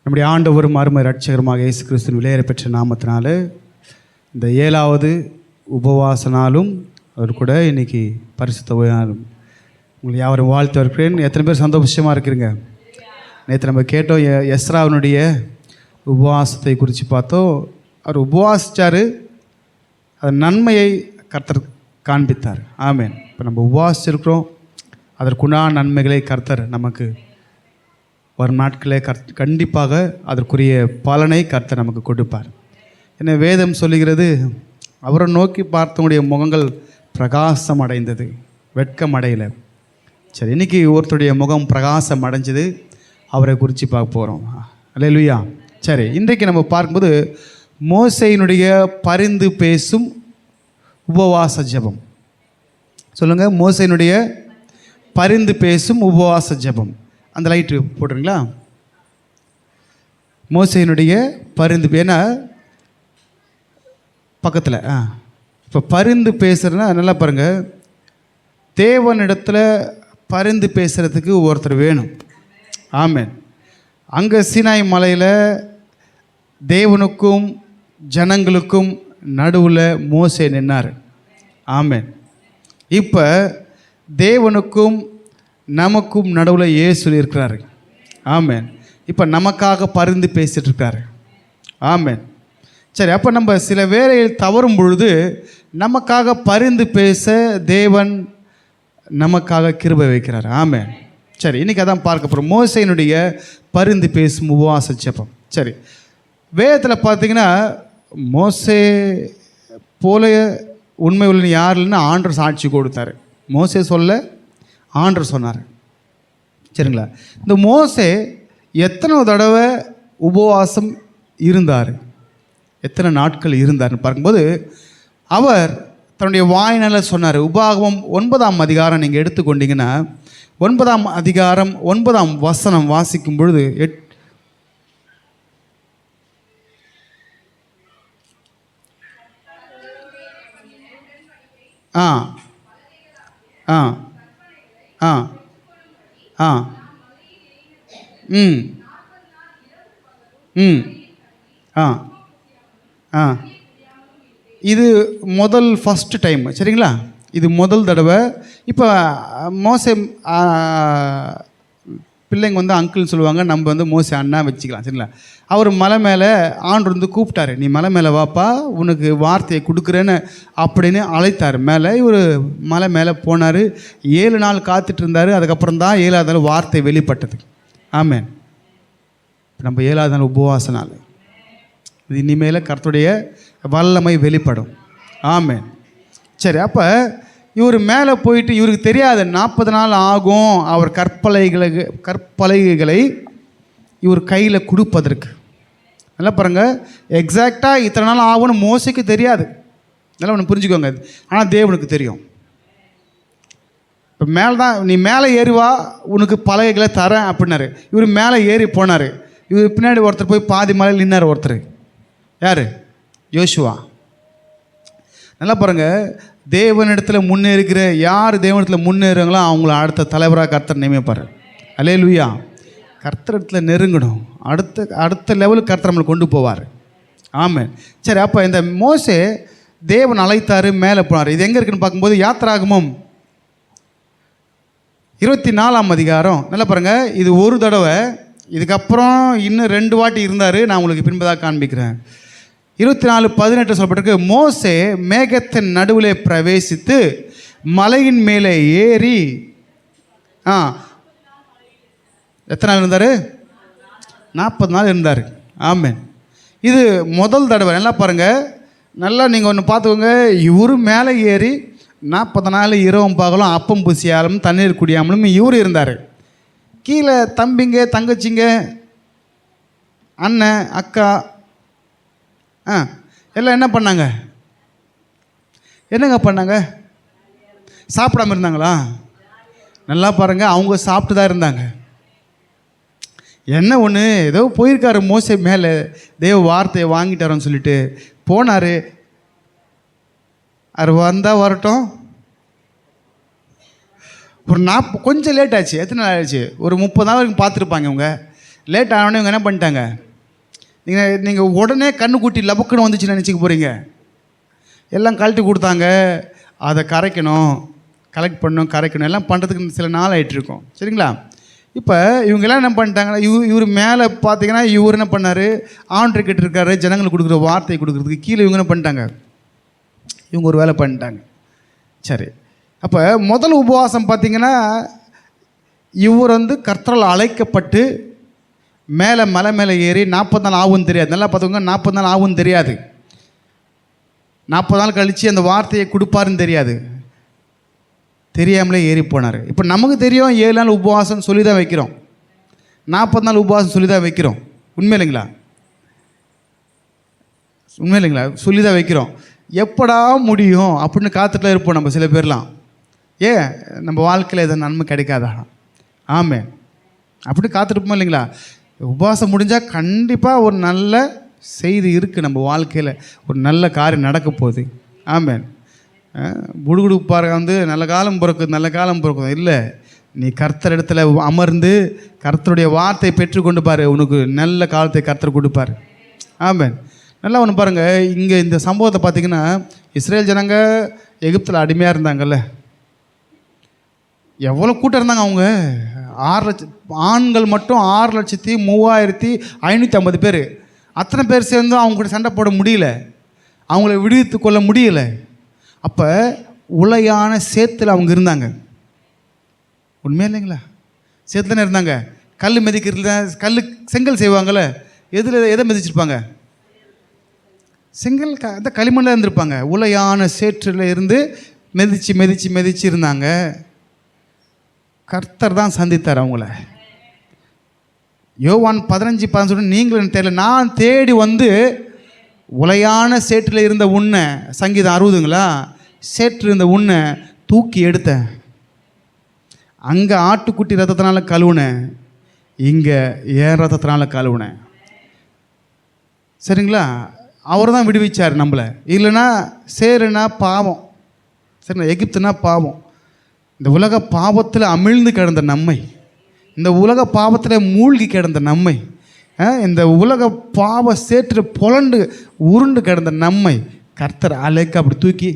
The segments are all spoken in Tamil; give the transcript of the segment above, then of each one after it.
நம்முடைய ஆண்டவரும் அருமை இரட்சகருமாக இயேசு கிறிஸ்துவின் விலையேற பெற்ற நாமத்தினால இந்த 7வது உபவாச நாளும் அவர் கூட இன்றைக்கி பரிசுத்த நாளும் உங்களை யாவரும் வாழ்த்து இருக்கிறேன். எத்தனை பேர் சந்தோஷமாக இருக்கிறீங்க? நேற்று நம்ம கேட்டோம் எஸ்ராவினுடைய உபவாசத்தை குறித்து பார்த்தோம். அவர் உபவாசித்தார், அதன் நன்மையை கர்த்தர் காண்பித்தார். ஆமேன். இப்போ நம்ம உபவாசிச்சிருக்கிறோம், அதற்குண்டான நன்மைகளை கர்த்தர் நமக்கு வரும் நாட்களே கண்டிப்பாக அதற்குரிய பலனை கர்த்தர் நமக்கு கொடுப்பார். என்ன வேதம் சொல்லுகிறது, அவரை நோக்கி பார்த்தவங்களுடைய முகங்கள் பிரகாசம் அடைந்தது, வெட்கம் அடையலை. சரி, இன்றைக்கி ஒருத்தருடைய முகம் பிரகாசம் அடைஞ்சது, அவரை குறித்து பார்க்க போகிறோம். அல்லேலூயா. சரி, இன்றைக்கு நம்ம பார்க்கும்போது மோசேயினுடைய பரிந்து பேசும் உபவாச ஜெபம். சொல்லுங்கள், மோசேயினுடைய பரிந்து பேசும் உபவாச ஜெபம். அந்த லைட்டு போட்டுருங்களா? மோசேயினுடைய பரிந்து, ஏன்னா பக்கத்தில் இப்போ பரிந்து பேசுகிறேன்னா நல்லா பாருங்கள், தேவனிடத்தில் பரிந்து பேசுகிறதுக்கு ஒருத்தர் வேணும். ஆமேன். அங்கே சீனாய் மலையில் தேவனுக்கும் ஜனங்களுக்கும் நடுவில் மோசே நின்னார். ஆமேன். இப்போ தேவனுக்கும் நமக்கும் நடுவில் இயேசு இருக்கிறாரு. ஆமேன். இப்போ நமக்காக பரிந்து பேசிகிட்டு இருக்காரு. ஆமேன். சரி, அப்போ நம்ம சில வேளையில் தவறும் பொழுது நமக்காக பரிந்து பேச தேவன் நமக்காக கிருபை வைக்கிறார். ஆமேன். சரி, இன்றைக்கி அதான் பார்க்க போகிறோம், மோசேயினுடைய பரிந்து பேசும் உபவாச ஜெபம். சரி, வேதத்தில் பார்த்தீங்கன்னா மோசே போல உண்மை உள்ள யார் இல்லைன்னா ஆண்டவர் சாட்சி கொடுத்தாரு. மோசே சொல்ல ஆண்டவர் சொன்னார். சரிங்களா? இந்த மோசே எத்தனை தடவை உபவாசம் இருந்தார், எத்தனை நாட்கள் இருந்தார்னு பார்க்கும்போது அவர் தன்னுடைய வாயினால் சொன்னார். உபாகமம் 9ஆம் அதிகாரம் நீங்கள் எடுத்துக்கொண்டீங்கன்னா 9ஆம் அதிகாரம் 9ஆம் வசனம் வாசிக்கும் பொழுது ஆ ஆ ஆ ஆ ம் ம் ஆ ஆ இது ஃபஸ்ட்டு டைம். சரிங்களா? இது முதல் தடவை. இப்போ மோசே பிள்ளைங்க வந்து அங்கிள்னு சொல்லுவாங்க, நம்ம வந்து மோசே அண்ணா வச்சுக்கலாம். சரிங்களா? அவர் மலை மேலே ஆண்டு வந்து கூப்பிட்டாரு, நீ மலை மேலே வாப்பா, உனக்கு வார்த்தையை கொடுக்குறேன்னு அப்படின்னு அழைத்தார். மேலே இவர் மலை மேலே போனார். 7 நாள் காத்துட்டு இருந்தார். அதுக்கப்புறம் தான் 7ஆவது நாள் வார்த்தை வெளிப்பட்டது. ஆமேன். நம்ம 7ஆவது நாள் உபவாச நாள். இது இனிமேல் கர்த்தருடைய வல்லமை வெளிப்படும். ஆமேன். சரி, அப்போ இவர் மேலே போயிட்டு இவருக்கு தெரியாது 40 நாள் ஆகும் அவர் கற்பலகைகளை இவர் கையில் கொடுப்பதற்கு. நல்லா பாருங்கள், எக்ஸாக்டாக இத்தனை நாள் ஆகும்னு மோசைக்கு தெரியாது. நல்லா ஒன்று புரிஞ்சுக்கோங்க, ஆனால் தேவனுக்கு தெரியும். இப்போ மேலே தான் நீ மேலே ஏறிவா, உனக்கு பலகைகளை தரேன் அப்படின்னாரு. இவர் மேலே ஏறி போனார். இவர் பின்னாடி ஒருத்தர் போய் பாதி மலையில் நின்னார். ஒருத்தர் யார்? யோசுவா. நல்லா பாருங்கள், தேவனிடத்தில் முன்னேறுகிற யார் தேவனிடத்தில் முன்னேறுங்களோ அவங்கள அடுத்த தலைவராக கர்த்தர் நியமிப்பார். அல்லேலூயா. கர்த்தரிடத்தில் நெருங்கணும், அடுத்த லெவலுக்கு கர்த்தர் நம்மளை கொண்டு போவார். ஆமாம். சரி, அப்போ இந்த மோசே தேவன் அழைத்தார், மேலே போனார். இது எங்கே இருக்குன்னு பார்க்கும்போது யாத்திராகமம் 24ஆம் அதிகாரம். நல்லா பாருங்கள், இது ஒரு தடவை, இதுக்கப்புறம் இன்னும் 2 வாட்டி இருந்தார். நான் உங்களுக்கு பின்பதாக காண்பிக்கிறேன். 24:18 சொல்லப்பட்டிருக்கு, மோசே மேகத்தின் நடுவிலே பிரவேசித்து மலையின் மேலே ஏறி எத்தனை நாள் இருந்தார்? 40 நாள் இருந்தார். ஆமேன். இது முதல் தடவை. நல்லா பாருங்கள், நல்லா நீங்கள் ஒன்று பார்த்துக்கோங்க. இவரு மேலே ஏறி 40 நாள் இரவும் பகலும் அப்பம் புசியாலும் தண்ணீர் குடியாமலும் இவர் இருந்தார். கீழே தம்பிங்க, தங்கச்சிங்க, அண்ணன், அக்கா எல்லாம் என்ன பண்ணாங்க? என்னங்க பண்ணாங்க? சாப்பிடாமல் இருந்தாங்களா? நல்லா பாருங்கள், அவங்க சாப்பிட்டு தான் இருந்தாங்க. என்ன ஒன்று, ஏதோ போயிருக்காரு மோசே மேலே, தேவ வார்த்தையை வாங்கிட்டாரோன்னு சொல்லிட்டு போனார். அவர் வந்தால் வரட்டும், ஒரு கொஞ்சம் லேட் ஆச்சு. எத்தனை நாள் ஆச்சு? ஒரு 30 நாள் வரைக்கும் பார்த்துருப்பாங்க இவங்க. லேட் ஆனோடனே இவங்க என்ன பண்ணிட்டாங்க, நீங்கள் உடனே கண்ணுக்குட்டி லபக்குன்னு வந்துச்சுன்னு நினச்சிக்க போகிறீங்க. எல்லாம் கழட்டி கொடுத்தாங்க, அதை கரைக்கணும், கலெக்ட் பண்ணணும், கரைக்கணும், எல்லாம் பண்ணுறதுக்கு சில நாள் ஆகிட்டுருக்கோம். சரிங்களா? இப்போ இவங்கெல்லாம் என்ன பண்ணிட்டாங்கன்னா, இவர் மேலே பார்த்தீங்கன்னா இவர் என்ன பண்ணார், ஆண்டர் கிட்ட இருக்காரு, ஜனங்களுக்கு கொடுக்குற வார்த்தை கொடுக்குறதுக்கு கீழே இவங்க என்ன பண்ணிட்டாங்க, இவங்க ஒரு வேலை பண்ணிட்டாங்க. சரி, அப்போ முதல் உபவாசம் பார்த்திங்கன்னா இவர் கர்த்தரால் அழைக்கப்பட்டு மேலே மலை மேலே ஏறி 40 நாள் ஆகும்னு தெரியாது. நல்லா பார்த்துக்கோங்க, 40 நாள் ஆகும்னு தெரியாது. 40 நாள் கழித்து அந்த வார்த்தையை கொடுப்பாருன்னு தெரியாது, தெரியாமலே ஏறி போனார். இப்போ நமக்கு தெரியும் 7 நாள் உபவாசம் சொல்லி தான் வைக்கிறோம், 40 நாள் உபவாசம் சொல்லி தான் வைக்கிறோம். உண்மை இல்லைங்களா? உண்மை இல்லைங்களா? சொல்லி தான் வைக்கிறோம். எப்படா முடியும் அப்படின்னு காத்துட்டுலாம் இருப்போம் நம்ம சில பேர்லாம். ஏன் நம்ம வாழ்க்கையில் எதாவது நன்மை கிடைக்காதா? ஆமே, அப்படி காத்துருப்போம் இல்லைங்களா? உபவாசம் முடிஞ்சால் கண்டிப்பாக ஒரு நல்ல செய்தி இருக்குது, நம்ம வாழ்க்கையில் ஒரு நல்ல காரியம் நடக்க போகுது. ஆமேன். புடுகுடுப்பாரு நல்ல காலம் பிறக்குது, நல்ல காலம் பிறக்குது இல்லை, நீ கர்த்தர் இடத்துல அமர்ந்து கர்த்தருடைய வார்த்தையை பெற்றுக்கொண்டு பாரு, உனக்கு நல்ல காலத்தை கர்த்தர் கொடுப்பார். ஆமேன். நல்லா ஒன்று பாருங்கள், இங்கே இந்த சம்பவத்தை பார்த்திங்கன்னா இஸ்ரேல் ஜனங்க எகிப்தில் அடிமையாக இருந்தாங்கல்ல, எவ்வளோ கூட்டம் இருந்தாங்க. அவங்க 6 லட்சம் ஆண்கள் மட்டும் 6,35,550 பேர். அத்தனை பேர் சேர்ந்து அவங்க கூட சண்டை போட முடியல, அவங்கள விடுவித்து கொள்ள முடியலை. அப்போ உலையான சேத்துல அவங்க இருந்தாங்க. உண்மையா இல்லைங்களா? சேத்துல தானே இருந்தாங்க. கல் மிதிக்கிறதுல செங்கல் செய்வாங்கள்ல, எதை மிதிச்சிருப்பாங்க? செங்கல் அந்த களிமண்ணில் இருந்திருப்பாங்க. உலையான சேற்றில் இருந்து மிதிச்சு இருந்தாங்க. கர்த்தர் தான் சந்தித்தார் அவங்கள. யோவான் 15:15 நீங்களும் தெரியல, நான் தேடி உலையான சேற்றில் இருந்த உன்னை, சங்கீதம் 60ங்களா, சேற்றில் இருந்த உன்னை தூக்கி எடுத்தேன். அங்கே ஆட்டுக்குட்டி ரத்தத்தினால கழுவுனேன், இங்கே ஏன் ரத்தத்தினால கழுவுனேன். சரிங்களா? அவர் தான் விடுவிச்சார் நம்மளை. இல்லைன்னா சேருனா பாவம், சரிங்களா, எகிப்துனா பாவம். இந்த உலக பாவத்தில் அமிழ்ந்து கிடந்த நம்மை, இந்த உலக பாவத்தில் மூழ்கி கிடந்த நம்மை, இந்த உலக பாவ சேற்று புலண்டு உருண்டு கிடந்த நம்மை கர்த்தர் அழைக்க அப்படி தூக்கி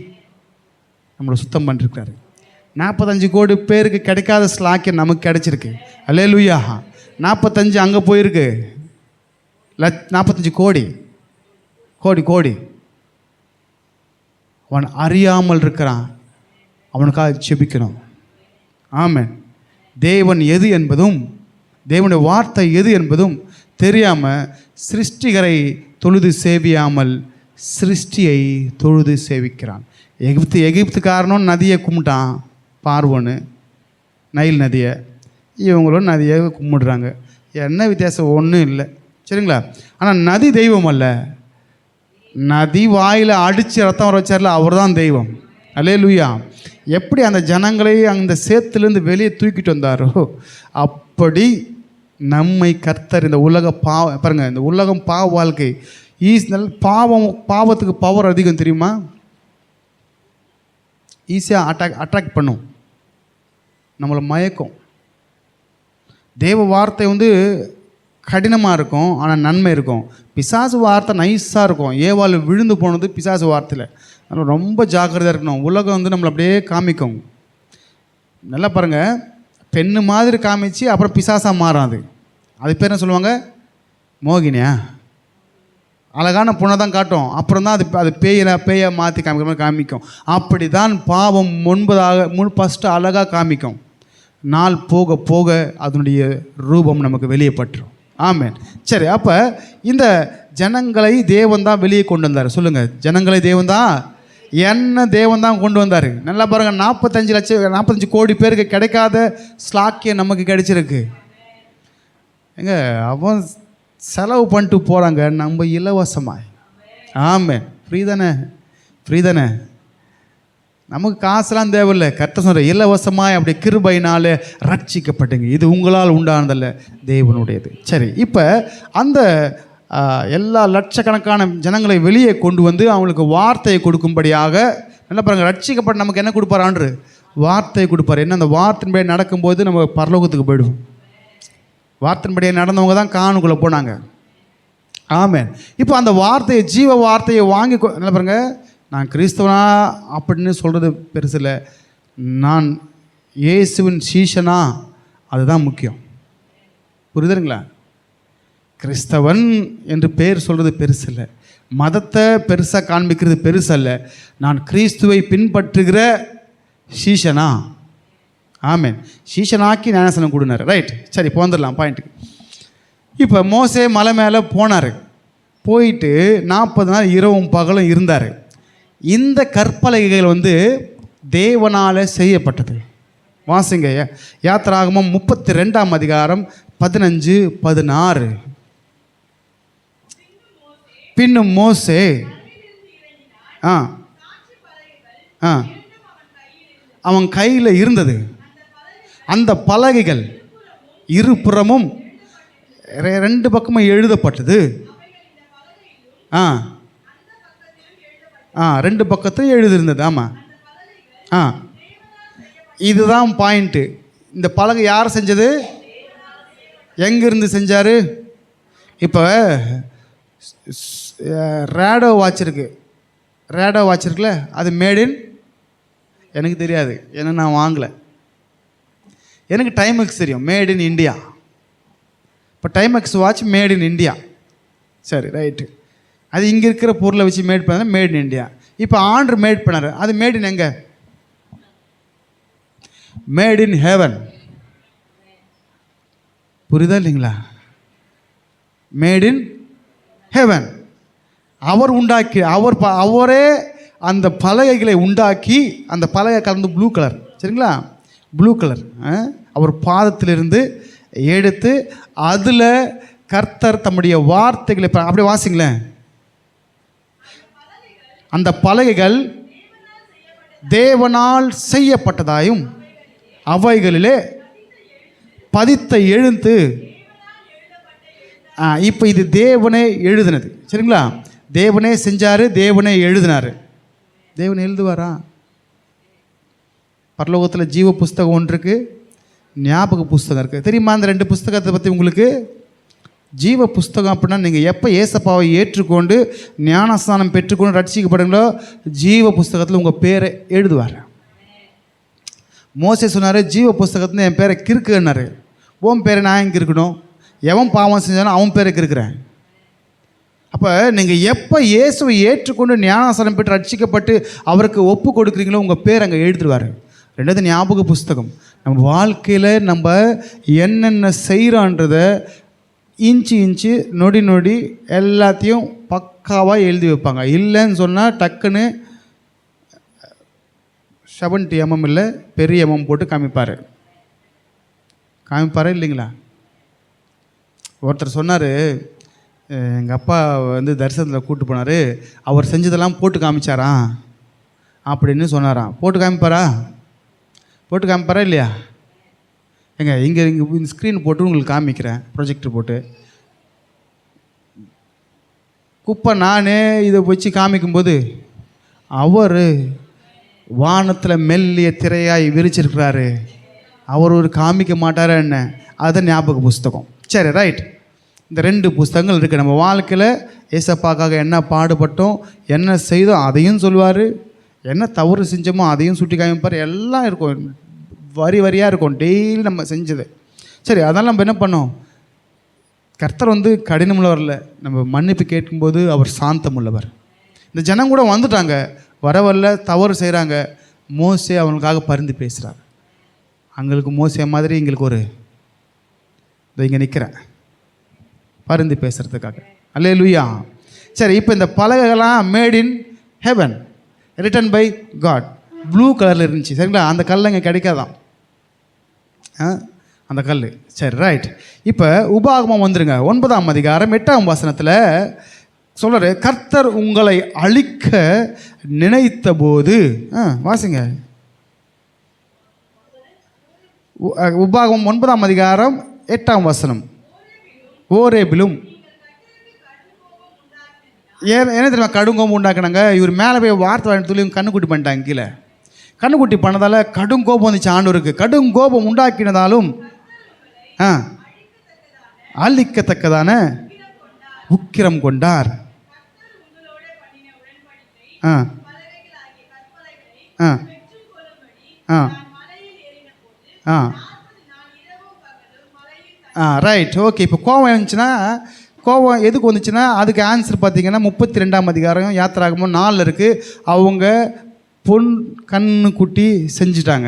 நம்மளை சுத்தம் பண்ணிருக்காரு. 45 கோடி பேருக்கு கிடைக்காத ஸ்லாக்கியம் நமக்கு கிடைச்சிருக்கு. அல்லேலூயா. 45 அங்கே போயிருக்கு, 45 கோடி. அவன் அறியாமல் இருக்கிறான், அவனுக்காக ஜெபிக்கணும். ஆமென். தேவன் எது என்பதும் தேவனுடைய வார்த்தை எது என்பதும் தெரியாமல் சிருஷ்டிகரை தொழுது சேவியாமல் சிருஷ்டியை தொழுது சேவிக்கிறான். எகிப்துக்காரனும் நதியை கும்பிட்டான், பார்வோன்னு, நைல் நதியை. இவங்களும் நதியை கும்பிடுறாங்க. என்ன வித்தியாசம்? ஒன்றும் இல்லை. சரிங்களா? ஆனால் நதி தெய்வம் அல்ல. நதி வாயில் அடித்து ரத்தம் வர வச்சார்ல, அவர் தான் தெய்வம். அல்லேலூயா. எப்படி அந்த ஜனங்களை அந்த சேத்துலேருந்து வெளியே தூக்கிட்டு வந்தாரோ, அப்படி நம்மை கர்த்தர் இந்த உலக பாருங்கள், இந்த உலகம் பாவ வாழ்க்கை பாவத்துக்கு பவர் அதிகம் தெரியுமா? ஈஸியாக அட்ராக்ட் பண்ணும், நம்மளை மயக்கும். தேவ வார்த்தை கடினமாக இருக்கும், ஆனால் நன்மை இருக்கும். பிசாசு வார்த்தை நைஸாக இருக்கும். ஏவாள் விழுந்து போனது பிசாசு வார்த்தையில். அதனால் ரொம்ப ஜாக்கிரதையாக இருக்கணும். உலகம் நம்மளை அப்படியே காமிக்கும். நல்லா பாருங்கள், பெண்ணு மாதிரி காமிச்சு அப்புறம் பிசாசாக மாறாது. அது பேர் என்ன சொல்லுவாங்க? மோகினியா. அழகான பொண்ணை தான் காட்டும், அப்புறம் தான் அது பேயை மாற்றி காமிக்கிற மாதிரி காமிக்கும். அப்படி தான் பாவம் ஃபஸ்ட்டு அழகாக காமிக்கும். நாள் போக போக அதனுடைய ரூபம் நமக்கு வெளியே பட்டுரும். ஆமென். சரி, அப்போ இந்த ஜனங்களை தேவன் தான் வெளியே கொண்டு வந்தார். சொல்லுங்கள், ஜனங்களை தேவன் தான், என்ன தேவன் தான் கொண்டு வந்தார். நல்லா பாருங்கள், 45 கோடி பேருக்கு கிடைக்காத ஸ்லாக்கியம் நமக்கு கிடைச்சிருக்கு. அவன் செலவு பண்ணிட்டு போகிறாங்க, நம்ம இலவசமாய். ஆமென். ஃப்ரீ தானே. நமக்கு காசுலாம் தேவையில்லை. கர்த்தர் சொல்கிற இலவசமாய் அப்படி கிருபையினாலே ரட்சிக்கப்பட்டீங்க, இது உங்களால் உண்டானதல்ல, தேவனுடையது. சரி, இப்போ அந்த எல்லா லட்சக்கணக்கான ஜனங்களை வெளியே கொண்டு அவங்களுக்கு வார்த்தையை கொடுக்கும்படியாக, நல்லா பாருங்கள், ரட்சிக்கப்பட்ட நமக்கு என்ன கொடுப்பார்? ஆண்டு வார்த்தையை கொடுப்பார். என்ன? அந்த வார்த்தையின்படி நடக்கும்போது நம்ம பரலோகத்துக்கு போயிடுவோம். வார்த்தையின்படியே நடந்தவங்க தான் காணுக்குள்ளே போனாங்க. ஆமென். இப்போ அந்த வார்த்தையை, ஜீவ வார்த்தையை வாங்கி என்ன பாருங்க, நான் கிறிஸ்தவனா அப்படின்னு சொல்கிறது பெருசு இல்லை, நான் இயேசுவின் சீஷனா, அதுதான் முக்கியம். புரியுதுங்களா? கிறிஸ்தவன் என்று பேர் சொல்கிறது பெருசு இல்லை, மதத்தை பெருசாக காண்பிக்கிறது பெருசு அல்ல, நான் கிறிஸ்துவை பின்பற்றுகிற சீஷனா. ஆமென். சீஷனாக்கி ஞானஸ்நானம் கொடுனார். ரைட், சரி இப்போ வந்துடலாம் பாயிண்ட்டுக்கு. இப்போ மோசே மலை மேலே போனார். போயிட்டு 40 நாள் இரவும் பகலும் இருந்தார். இந்த கற்பலகைகள் தேவனால் செய்யப்பட்டது. வாசிங்க யாத்திராகமம் 32ஆம் அதிகாரம் 15-16. பின்னும் மோசே அவன் கையில் இருந்தது. அந்த பலகைகள் இருபுறமும் 2 பக்கமும் எழுதப்பட்டது. 2 பக்கத்தையும் எழுதியிருந்தது. ஆமாம், இதுதான் பாயிண்ட்டு. இந்த பலகை யார் செஞ்சது? எங்கேருந்து செஞ்சார்? இப்போ ரேடோ வாட்ச் இருக்குது, ரேடோ வாட்ச் இருக்குல்ல, அது மேட் இன், எனக்கு தெரியாது ஏன்னா நான் வாங்கலை. எனக்கு டைமெக்ஸ் தெரியும், மேட் இன் இந்தியா. இப்போ Timex watch made in India. சரி, ரைட்டு. அது இங்கே இருக்கிற பொருளை வச்சு மேட் பண்ணால் மேட் இன் இந்தியா. இப்போ ஆண்டர் மேட் பண்ணார், அது மேட் இன் எங்கே? Mat in heaven. புரியுதா இல்லைங்களா? Mat in heaven. அவர் உண்டாக்கி, அவரே அந்த பலகைகளை உண்டாக்கி, அந்த பலகை கலந்து ப்ளூ கலர், சரிங்களா, ப்ளூ கலர் அவர் பாதத்திலிருந்து எடுத்து அதில் கர்த்தர் தம்முடைய வார்த்தைகளை, அப்படியே வாசிங்களேன், அந்த பலகைகள் தேவனால் செய்யப்பட்டதாயும் அவைகளிலே பதித்த எழுத்து. இப்போ இது தேவனே எழுதினது, சரிங்களா? தேவனே செஞ்சார், தேவனே எழுதினார். தேவன் எழுதுவாரா? பரலோகத்தில் ஜீவ புஸ்தகம் ஒன்று இருக்குது, ஞாபக புஸ்தகம் இருக்குது. தெரியுமா அந்த 2 புஸ்தகத்தை பற்றி உங்களுக்கு? ஜீவ புஸ்தகம் அப்படின்னா நீங்கள் எப்போ ஏசப்பாவை ஏற்றுக்கொண்டு ஞானஸ்நானம் பெற்றுக்கொண்டு ரட்சிக்கப்படுங்களோ, ஜீவ புஸ்தகத்தில் உங்கள் பேரை எழுதுவார். மோசே சொன்னார், ஜீவ புஸ்தகத்தில் என் பேரை கிறுக்குன்னாரு. உன் பேரை நான் எங்கே இருக்கணும்? எவன் பாவம் செஞ்சாலும் அவன் பேரை கிறுக்கிறேன். அப்போ நீங்கள் எப்போ இயேசுவை ஏற்றுக்கொண்டு ஞானஸ்நானம் பெற்று ரட்சிக்கப்பட்டு அவருக்கு ஒப்பு கொடுக்குறீங்களோ, உங்கள் பேர் அங்கே எழுதிடுவார். 2வது ஞாபக புஸ்தகம். நம்ம வாழ்க்கையில் நம்ம என்னென்ன செய்கிறோன்றதை இன்ச்சு நொடி நொடி எல்லாத்தையும் பக்காவாக எழுதி வைப்பாங்க. இல்லைன்னு சொன்னால் டக்குன்னு 70 mm இல்லை, பெரிய mm போட்டு காமிப்பார் இல்லைங்களா? ஒருத்தர் சொன்னார், எங்கள் அப்பா தரிசனத்தில் கூப்பிட்டு போனார், அவர் செஞ்சதெல்லாம் போட்டு காமிச்சாராம் அப்படின்னு சொன்னாராம். போட்டு காமிப்பாரா இல்லையா? இங்கே இந்த ஸ்க்ரீன் போட்டு உங்களுக்கு காமிக்கிறேன், ப்ரொஜெக்டர் போட்டு. குப்பை நானே இதை வச்சு காமிக்கும்போது அவர் வானத்தில் மெல்லிய திரையாய் விரிச்சிருக்கிறாரு, அவர் ஒரு காமிக்க மாட்டாரா என்ன? அதுதான் ஞாபக புஸ்தகம். சரி, ரைட். இந்த 2 புஸ்தகங்கள் இருக்குது. நம்ம வாழ்க்கையில் ஏசப்பாக்காக என்ன பாடுபட்டோம், என்ன செய்தோம் அதையும் சொல்லுவார், என்ன தவறு செஞ்சோமோ அதையும் சுட்டி காமிப்பார். எல்லாம் இருக்கும், வரி வரியாக இருக்கும், டெய்லி நம்ம செஞ்சது. சரி, அதனால் நம்ம என்ன பண்ணோம்? கர்த்தர் கடினமுள்ளவர் இல்லை, நம்ம மன்னிப்பு கேட்கும்போது அவர் சாந்தம் உள்ளவர். இந்த ஜனம் கூட வந்துட்டாங்க, வரவல்ல தவறு செய்கிறாங்க. மோசே அவங்களுக்காக பரிந்து பேசுகிறார். அவங்களுக்கு மோசே மாதிரி எங்களுக்கு ஒரு இங்கே நிற்கிறேன் பரிந்து பேசுகிறதுக்காக. அல்லேலூயா. சரி, இப்போ இந்த பலகைகள்லாம் made in heaven, written by God. Blue கலரில் இருந்துச்சு, சரிங்களா? அந்த கல் இங்கே கிடைக்காதான், அந்த கல். சரி, ரைட். இப்போ உபாகமம் வந்துருங்க, 9ஆம் அதிகாரம் 8ஆம் வசனத்தில் சொல்கிறாரு, கர்த்தர் உங்களை அழிக்க நினைத்த போது, வாசிங்க, உபாகமம் 9ஆம் அதிகாரம் 8ஆம் வசனம். ஓரேபிலும் என்ன தெரியுமா கடுங்கோபம் உண்டாக்குனாங்க? இவர் மேலே போய் வார்த்தை வாங்கிட்டு சொல்லி கண்ணுக்குட்டி பண்ணிட்டாங்க. கீழே கண்ணுக்குட்டி பண்ணதால் கடுங்கோபம் வந்துச்சு ஆண்டவருக்கு. கடுங்கோபம் உண்டாக்கினதாலும் அழிக்கத்தக்கதான உக்கிரம் கொண்டார். ஆ ஆ ஆ ஆ ரைட், ஓகே. இப்போ கோவம் இருந்துச்சுன்னா, கோவம் எதுக்கு வந்துச்சுன்னா அதுக்கு ஆன்சர் பார்த்தீங்கன்னா 32ஆம் அதிகாரம் யாத்திராகமம் 4 இருக்குது. அவங்க பொன் கண்ணுக்குட்டி செஞ்சுட்டாங்க.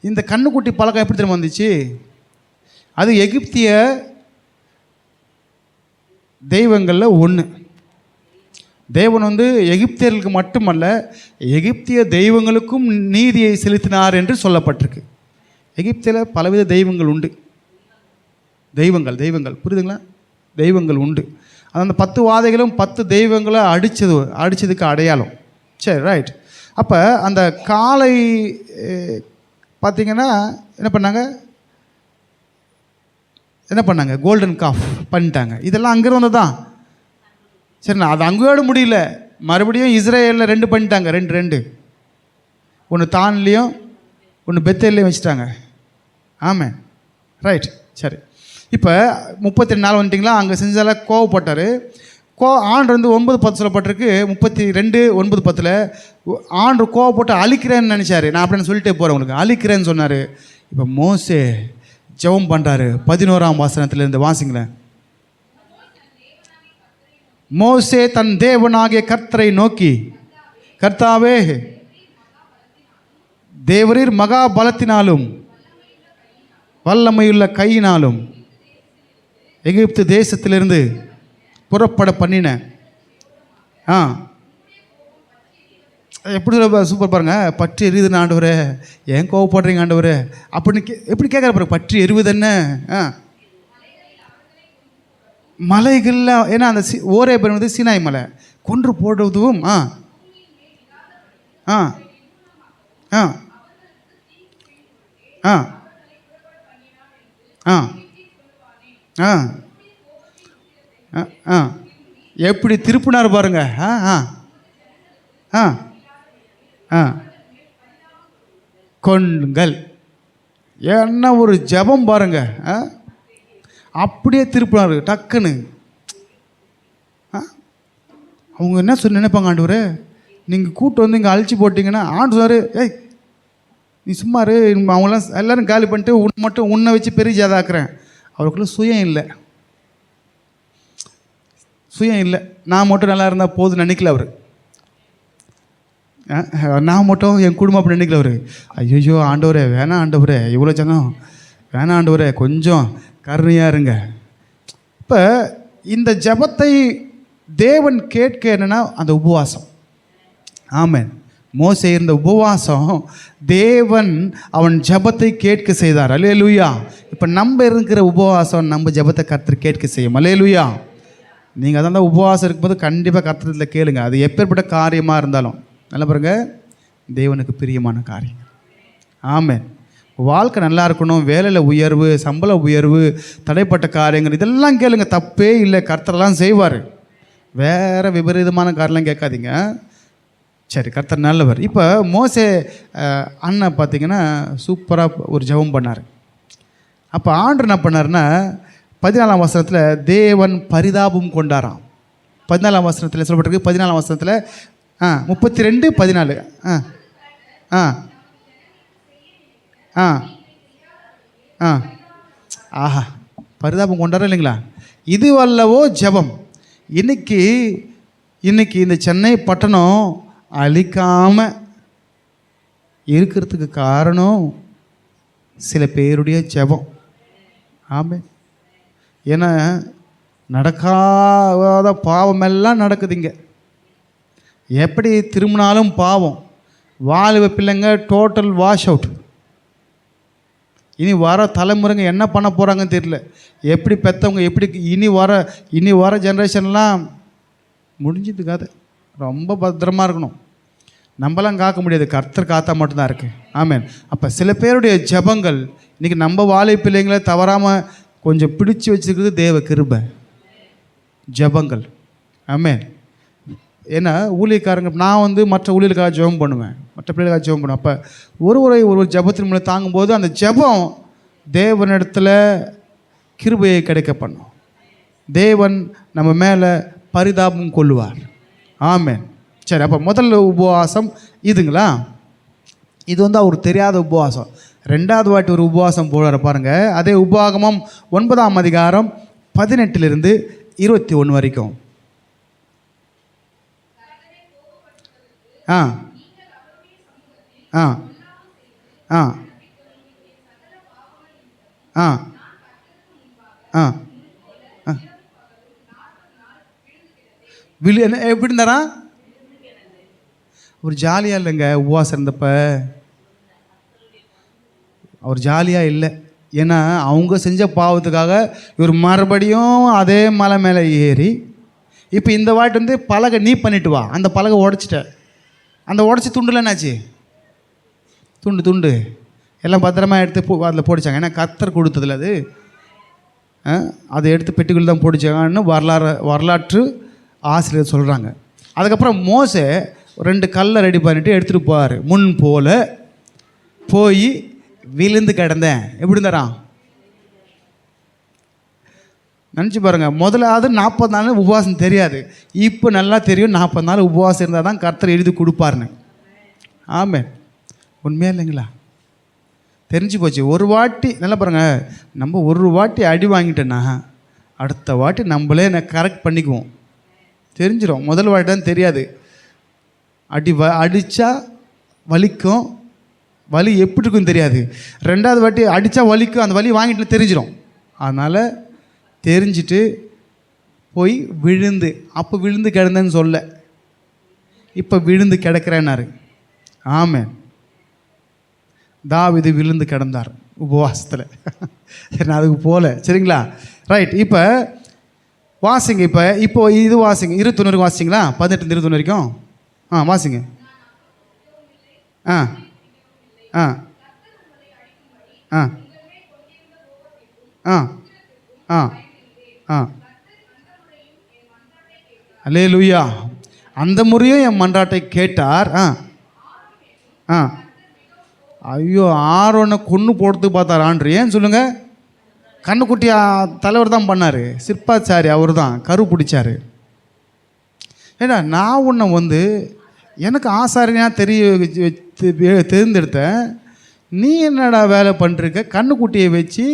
இந்த கண்ணுக்குட்டி பழக்கம் எப்படி தெரியுமா வந்துச்சு? அது எகிப்திய தெய்வங்களில் ஒன்று. தேவன் வந்து எகிப்தியர்களுக்கு மட்டுமல்ல, எகிப்திய தெய்வங்களுக்கும் நீதியை செலுத்தினார் என்று சொல்லப்பட்டிருக்கு. எகிப்தியில் பலவித தெய்வங்கள் உண்டு. தெய்வங்கள் புரியுதுங்களா? தெய்வங்கள் உண்டு. அந்த 10 வாதைகளும் 10 தெய்வங்களை அடித்ததுக்கு அடையாளம். சரி, ரைட். அப்போ அந்த காளை பார்த்திங்கன்னா என்ன பண்ணாங்க? கோல்டன் காஃப் பண்ணிட்டாங்க. இதெல்லாம் அங்கே வந்து தான். சரிண்ணா, அது அங்கேயோடு முடியல. மறுபடியும் இஸ்ரேலில் 2 பண்ணிட்டாங்க. 2 ஒன்று தான்லேயும் ஒன்று பெத்தேல்லையும் வச்சுட்டாங்க. ஆமாம், ரைட். சரி, இப்போ 32 நாள் வந்துட்டிங்களா? அங்கே செஞ்சால கோவப்பட்டார். ஆண்டு வந்து 9:10 சொல்லப்பட்டிருக்கு. 32:9-10 ஆண்டு கோவப்பட்டு அழிக்கிறேன்னு நினச்சாரு. நான் அப்படின்னு சொல்லிட்டே போகிறேன் உங்களுக்கு. அழிக்கிறேன்னு சொன்னார். இப்போ மோசே ஜெபம் பண்ணுறாரு. 11ஆம் வசனத்திலிருந்து வாசிங்களேன். மோசே தன் தேவனாகிய கர்த்தரை நோக்கி, கர்த்தாவே, தேவரீர் மகா பலத்தினாலும் வல்லமையுள்ள கையினாலும் எகிப்து தேசத்திலிருந்து புறப்பட பண்ணின. எப்படி சூப்பர் பாருங்க. பற்றி எரியுதுன்னு ஆண்டவரே, ஏன் கோவப்படுறீங்க ஆண்டவரே அப்படின்னு எப்படி கேட்குற பாருங்க. பற்றி எரிவுதுன்னு மலைகளில், ஏன்னா அந்த ஓரே பேர் வந்து சீனாய் மலை, கொன்று போடுவதும் எப்படி திருப்பினார் பாருங்க. கொண்டுங்கள், என்ன ஒரு ஜபம் பாருங்க. அப்படியே திருப்பினார் டக்குன்னு. அவங்க என்ன நினைப்பாங்க, ஆண்டவரே நீங்கள் கூட்டு வந்து இங்கே அழிச்சு போட்டிங்கன்னா, ஆண்டு சொன்னார், ஏய் நீ சும்மாரு, அவங்களாம் எல்லோரும் காலி பண்ணிட்டு மட்டும் உன்னை வச்சு பெரிய ஜாதாக்குறேன். அவருக்குள்ள சுயம் இல்லை. நான் மட்டும் நல்லா இருந்தால் போதும் நினைக்கல அவர். நான் மட்டும் என் குடும்பம் அப்படி நினைக்கல அவர். ஐயோ ஆண்டவரே, வேணாம் ஆண்டவரே, இவ்வளோ ஜனம் வேணாம் ஆண்டவரே, கொஞ்சம் கருணையாக இருங்க. இப்போ இந்த ஜபத்தை தேவன் கேட்க என்னென்னா அந்த உபவாசம். ஆமென். மோசே இருந்த உபவாசம் தேவன் அவன் ஜபத்தை கேட்க செய்தார். அல்லேலூயா. இப்போ நம்ம இருக்கிற உபவாசம் நம்ம ஜபத்தை கர்த்தர் கேட்க செய்யும். அல்லேலூயா. நீங்கள் அதான் உபவாசம் இருக்கும்போது கண்டிப்பாக கர்த்தரத்தில் கேளுங்க. அது எப்பேற்பட்ட காரியமாக இருந்தாலும் நல்லா பாருங்க, தேவனுக்கு பிரியமான காரியம். ஆமென். வாழ்க்கை நல்லா இருக்கணும், வேலையில் உயர்வு, சம்பள உயர்வு, தடைப்பட்ட காரியங்கள் இதெல்லாம் கேளுங்க, தப்பே இல்லை. கர்த்தரெல்லாம் செய்வார். வேறு விபரீதமான காரியம்லாம் கேட்காதீங்க. சரி, கர்த்தர் நல்லவர். இப்போ மோசே அண்ணன் பார்த்திங்கன்னா சூப்பராக ஒரு ஜெபம் பண்ணார். அப்போ ஆண்டு என்ன பண்ணார்னா 14ஆம் வசனத்தில் தேவன் பரிதாபம் கொண்டாராம். 14ஆம் வசனத்தில் சொல்லப்பட்டிருக்கு. 14ஆம் வசனத்தில் 32:14 ஆஹா, பரிதாபம் கொண்டாரா இல்லைங்களா? இது வல்லவோ ஜெபம். இன்னைக்கு இந்த சென்னை பட்டணம் அழிக்காமல் இருக்கிறதுக்கு காரணம் சில பேருடைய ஜெபம். ஆமாம். ஏன்னா நடக்காத பாவமெல்லாம் நடக்குதுங்க. எப்படி திரும்பினாலும் பாவம். வாலிப பிள்ளைங்க டோட்டல் வாஷ் அவுட். இனி வர தலைமுறைங்க என்ன பண்ண போகிறாங்கன்னு தெரியல. எப்படி பெற்றவங்க எப்படி இனி வர ஜென்ரேஷன்லாம் முடிஞ்சது கதை. ரொம்ப பத்திரமா இருக்கணும். நம்மளாம் காக்க முடியாது, கர்த்தர் காத்தா மட்டும்தான் இருக்குது. ஆமென். அப்போ சில பேருடைய ஜபங்கள் இன்றைக்கி நம்ம வாழை பிள்ளைங்களை தவறாமல் கொஞ்சம் பிடிச்சி வச்சுருக்கிறது தேவ கிருபை ஜபங்கள். ஆமென். ஏன்னா ஊழியக்காரங்க, நான் மற்ற ஊழியர்களுக்காக ஜெபம் பண்ணுவேன், மற்ற பிள்ளைகளுக்காக ஜெபம் பண்ணுவேன். அப்போ ஒரு ஜபத்தின் மூலம் தாங்கும்போது அந்த ஜபம் தேவனிடத்தில் கிருபையை கிடைக்க பண்ணும். தேவன் நம்ம மேலே பரிதாபம் கொள்ளுவார். ஆமென். சரி, அப்போ முதல்ல உபவாசம் இதுங்களா? இது அவருக்கு தெரியாத உபவாசம். ரெண்டாவது வாட்டி ஒரு உபவாசம் போடுற பாருங்கள். அதே உபாகமம் 9ஆம் அதிகாரம் 18 21 வரைக்கும். ஆ ஆ ஆ ஆ ஆ என்ன எப்படி இருந்தாரா? அவர் ஜாலியாக இல்லைங்க. உபவாசம் இருந்தப்ப அவர் ஜாலியாக இல்லை. ஏன்னா அவங்க செஞ்ச பாவத்துக்காக இவர் மறுபடியும் அதே மலை மேலே ஏறி இப்போ இந்த வாட்டி பலகை நீ பண்ணிட்டு வா. அந்த பலகை உடச்சிட்ட. அந்த உடச்சி துண்டுல என்னாச்சு? துண்டு எல்லாம் பத்திரமா எடுத்து அதில் போடிச்சாங்க. ஏன்னா கர்த்தர் கொடுத்ததில்ல அது. அதை எடுத்து பெட்டிக்குள்ளே தான் போடிச்சாங்கன்னு வரலாற்று ஆசிரியர் சொல்கிறாங்க. அதுக்கப்புறம் மோசே 2 கல்லை ரெடி பண்ணிவிட்டு எடுத்துகிட்டு போவார். முன் போல போய் விழுந்து கிடந்தேன். எப்படி இருந்தாராம்? நினச்சி பாருங்கள். முதலாவது 40 நாள் உபவாசம் தெரியாது. இப்போ நல்லா தெரியும் 40 நாள் உபவாசம் இருந்தால் தான் கர்த்தர் எழுதி கொடுப்பாருன்னு. ஆமாம், உண்மையா இல்லைங்களா? தெரிஞ்சு போச்சு. ஒரு வாட்டி நல்லா பாருங்கள், நம்ம ஒரு வாட்டி அடி வாங்கிட்டோன்னா அடுத்த வாட்டி நம்மளே கரெக்ட் பண்ணிக்குவோம். தெரிஞ்சிடும். முதல் வாட்டி தான் தெரியாது. அடித்தா வலிக்கும், வலி எப்படி இருக்குன்னு தெரியாது. ரெண்டாவது வாட்டி அடித்தா வலிக்கும், அந்த வலி வாங்கிட்டு தெரிஞ்சிடும். அதனால் தெரிஞ்சிட்டு போய் விழுந்து, அப்போ விழுந்து கிடந்தேன்னு சொல்ல, இப்போ விழுந்து கிடக்கிறேன்னாரு. ஆமாம், தாவீது விழுந்து கிடந்தார் உபவாசத்தில். சரி, நான் அதுக்கு போகல. சரிங்களா? ரைட். இப்போ வாசிங்க. இப்போ இது வாசிங்க. 21 வாசிங்களா? 18 21 வரைக்கும் வாசிங்க. ஆ ஆ ஆ ஆ ஆ ஆ அல்லேலூயா. அந்த முறையும் என் மன்றாட்டை கேட்டார். ஆ ஐயோ, ஆரோனை கொன்று போடுறதுக்கு பார்த்தார் ஆண்டு. ஏன்னு சொல்லுங்கள்? கண்ணுக்குட்டி தலைவர் தான் பண்ணார். சிற்பாச்சாரி அவர் தான் கரு பிடிச்சார். ஏன்னா நான் உன்னை எனக்கு ஆசாரியனாக தேர்ந்தெடுத்தேன். நீ என்னடா வேலை பண்ணிருக்க? கண்ணுக்குட்டியை வச்சு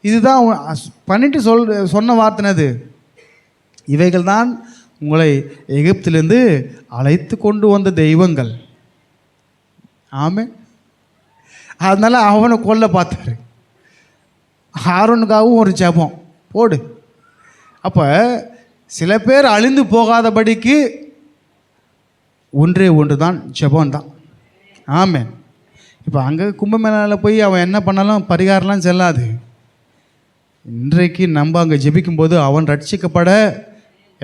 இதுதான் பண்ணிட்டு சொன்ன வார்த்தைனது. இவைகள் தான் உங்களை எகிப்திலிருந்து அழைத்து கொண்டு வந்த தெய்வங்கள். ஆமாம். அதனால் அவனை கொல்ல பார்த்தாரு. ஆரோனுக்காகவும் ஒரு ஜெபம் போடு. அப்போ சில பேர் அழிந்து போகாதபடிக்கு ஒன்றே ஒன்று தான், ஜெபம்தான். ஆமாம். இப்போ அங்கே கும்பமேளாவில் போய் அவன் என்ன பண்ணாலும் பரிகாரம்லாம் செல்லாது. இன்றைக்கு நம்ம அங்கே ஜெபிக்கும்போது அவன் ரட்சிக்கப்பட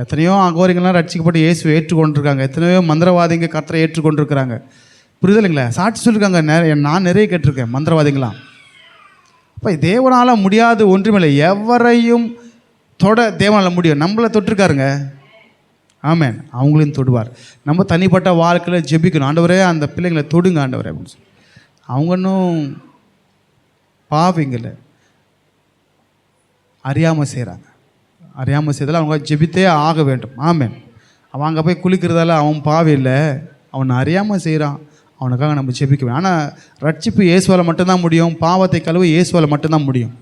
எத்தனையோ அகோரிங்கள்லாம் ரட்சிக்கப்பட்டு இயேசுவை ஏற்றுக்கொண்டிருக்காங்க. எத்தனையோ மந்திரவாதிங்க கர்த்தரை ஏற்றுக்கொண்டிருக்கிறாங்க. புரிதலைங்களா? சாட்சி சொல்லியிருக்காங்க. நான் நிறைய கேட்டிருக்கேன் மந்திரவாதிங்களாம். அப்போ தேவனால் முடியாது ஒன்றுமில்லை. எவரையும் தொட தேவனால் முடியும். நம்மளை தொட்டிருக்காருங்க. ஆமாம், அவங்களையும் தொடுவார். நம்ம தனிப்பட்ட வாழ்க்கையில் ஜெபிக்கணும். ஆண்டவரே அந்த பிள்ளைங்களை தொடுங்க ஆண்டவரே அப்படின்னு சொல்லி. அவங்க இன்னும் பாவிங்கல்ல, அறியாமல் செய்கிறாங்க. அறியாமல் செய்தால் அவங்க ஜெபித்தே ஆக வேண்டும். ஆமாம். அவன் அங்கே போய் குளிக்கிறதால அவன் பாவி இல்லை, அவனை அறியாமல் செய்கிறான். அவனுக்காக நம்ம ஜெபிக்குவேன். ஆனால் ரட்சிப்பு இயேசுவால் மட்டும்தான் முடியும். பாவத்தை கழுவு இயேசுவால் மட்டும்தான் முடியும்.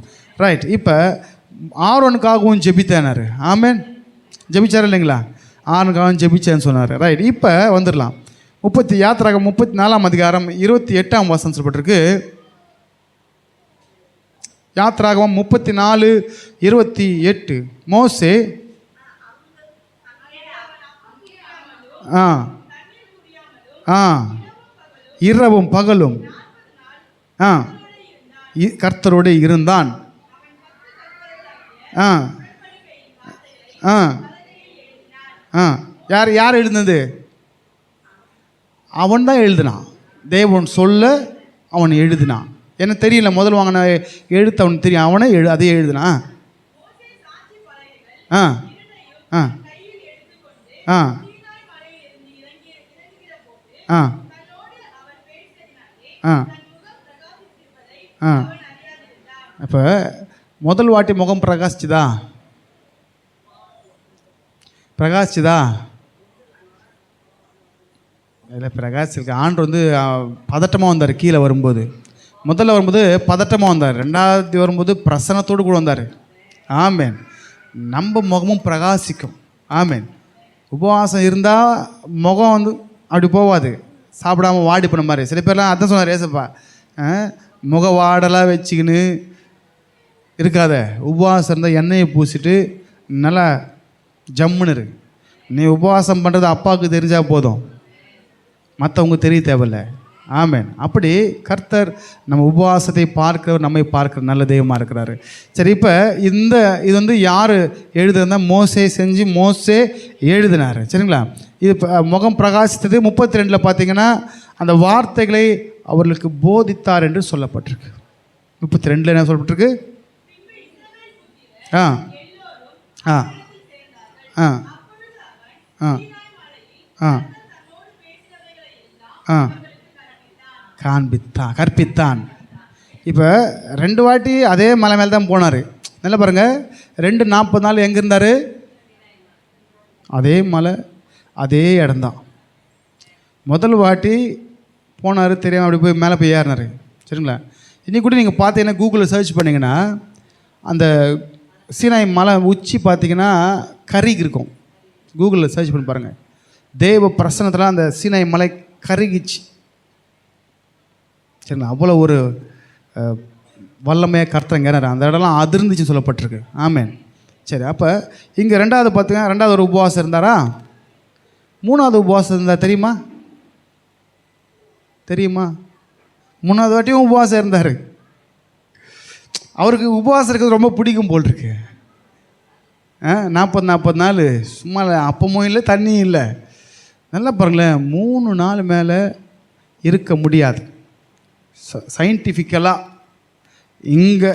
ரைட். இப்போ ஆரோனுக்காகவும் ஜெபித்தேனாரு. ஆமேன். ஜெபிச்சார் இல்லைங்களா? ஆரோனுக்காகவும் ஜெபிச்சேன்னு சொன்னார். ரைட். இப்போ வந்துடலாம். யாத்திராகம் 34ஆம் அதிகாரம் 28ஆம் வசனம் சொல்லப்பட்டிருக்கு. யாத்திராகம் 34:28. மோசே இரவும் பகலும் கர்த்தரோடு இருந்தான். யார் யார் எழுதுனது? அவன் தான் எழுதினான். தேவன் சொல்ல அவன் எழுதினான். என்ன தெரியல, முதல் வாங்கின எழுத்து அவனுக்கு தெரியும். அவனே அதே எழுதினான். ஆ ஆ ஆ ஆ ஆ ஆ இப்போ முதல் வாட்டி முகம் பிரகாசிச்சுதா? இல்லை, பிரகாசிருக்கு. ஆண்டு வந்து பதட்டமாக வந்தார். கீழே வரும்போது முதல்ல வரும்போது பதட்டமாக வந்தார். ரெண்டாவது வரும்போது பிரசன்னத்தோடு கூட வந்தார். ஆமேன். நம்ம முகமும் பிரகாசிக்கும். ஆமேன். உபவாசம் இருந்தால் முகம் வந்து அப்படி போகாது, சாப்பிடாமல் வாடி போன மாதிரி. சில பேர்லாம் அதான் சொன்னார் ஏசப்பா, முக வாடெல்லாம் வச்சுக்கின்னு இருக்காத, உபவாசம் இருந்தால் எண்ணெயை பூசிட்டு நல்லா ஜம்முன்னு இரு. நீ உபவாசம் பண்ணுறது அப்பாவுக்கு தெரிஞ்சால் போதும், மற்றவங்க தெரிய தேவையில்லை. ஆமேன். அப்படி கர்த்தர் நம்ம உபவாசத்தை பார்க்கிறவர், நம்மை பார்க்குற நல்ல தெய்வமாக இருக்கிறாரு. சரி, இப்போ இது வந்து யார் எழுதுனா? மோசே செஞ்சு மோசே எழுதினார். சரிங்களா? இது முகம் பிரகாசித்தது 32 பார்த்தீங்கன்னா அந்த வார்த்தைகளை அவர்களுக்கு போதித்தார் என்று சொல்லப்பட்டிருக்கு. 32 என்ன சொல்லப்பட்டிருக்கு? ஆ ஆ ஆ ஆ ஆ ஆ கற்பித்தான். இப்போ 2 வாட்டி அதே மலை மேலே தான் போனார். நல்லா பாருங்கள், 240 நாள் எங்கே இருந்தார்? அதே மலை, அதே இடம்தான். முதல் வாட்டி போனார், தெரியாமல் அப்படி போய் மேலே போய் ஏறினார். சரிங்களா? இன்றைக்கி கூட நீங்கள் பார்த்தீங்கன்னா கூகுளில் சர்ச் பண்ணிங்கன்னா அந்த சீனாய் மலை உச்சி பார்த்தீங்கன்னா கருகி இருக்கும். கூகுளில் சர்ச் பண்ணி பாருங்கள். தேவ பிரசன்னத்தில் அந்த சீனாய் மலை கருகிச்சு. சரிங்களா? அவ்வளோ ஒரு வல்லமையாக கர்த்தங்கிறார். அந்த இடம்லாம் அதிர்ந்துச்சு சொல்லப்பட்டிருக்கு. ஆமேன். சரி, அப்போ இங்கே 2வது பார்த்தீங்கன்னா 2வது ஒரு உபவாசம் இருந்தாரா? 3வது உபவாசம் இருந்தால் தெரியுமா? 3வது வாட்டியும் உபவாசம் இருந்தார். அவருக்கு உபவாசம் இருக்கிறது ரொம்ப பிடிக்கும் போல் இருக்கு. 40 நாள் சும்மா அப்பமும் இல்லை, தண்ணியும் இல்லை. நல்லா பாருங்களேன், 3 நாள் மேலே இருக்க முடியாது. சயின்டிஃபிக்கலாக இங்கே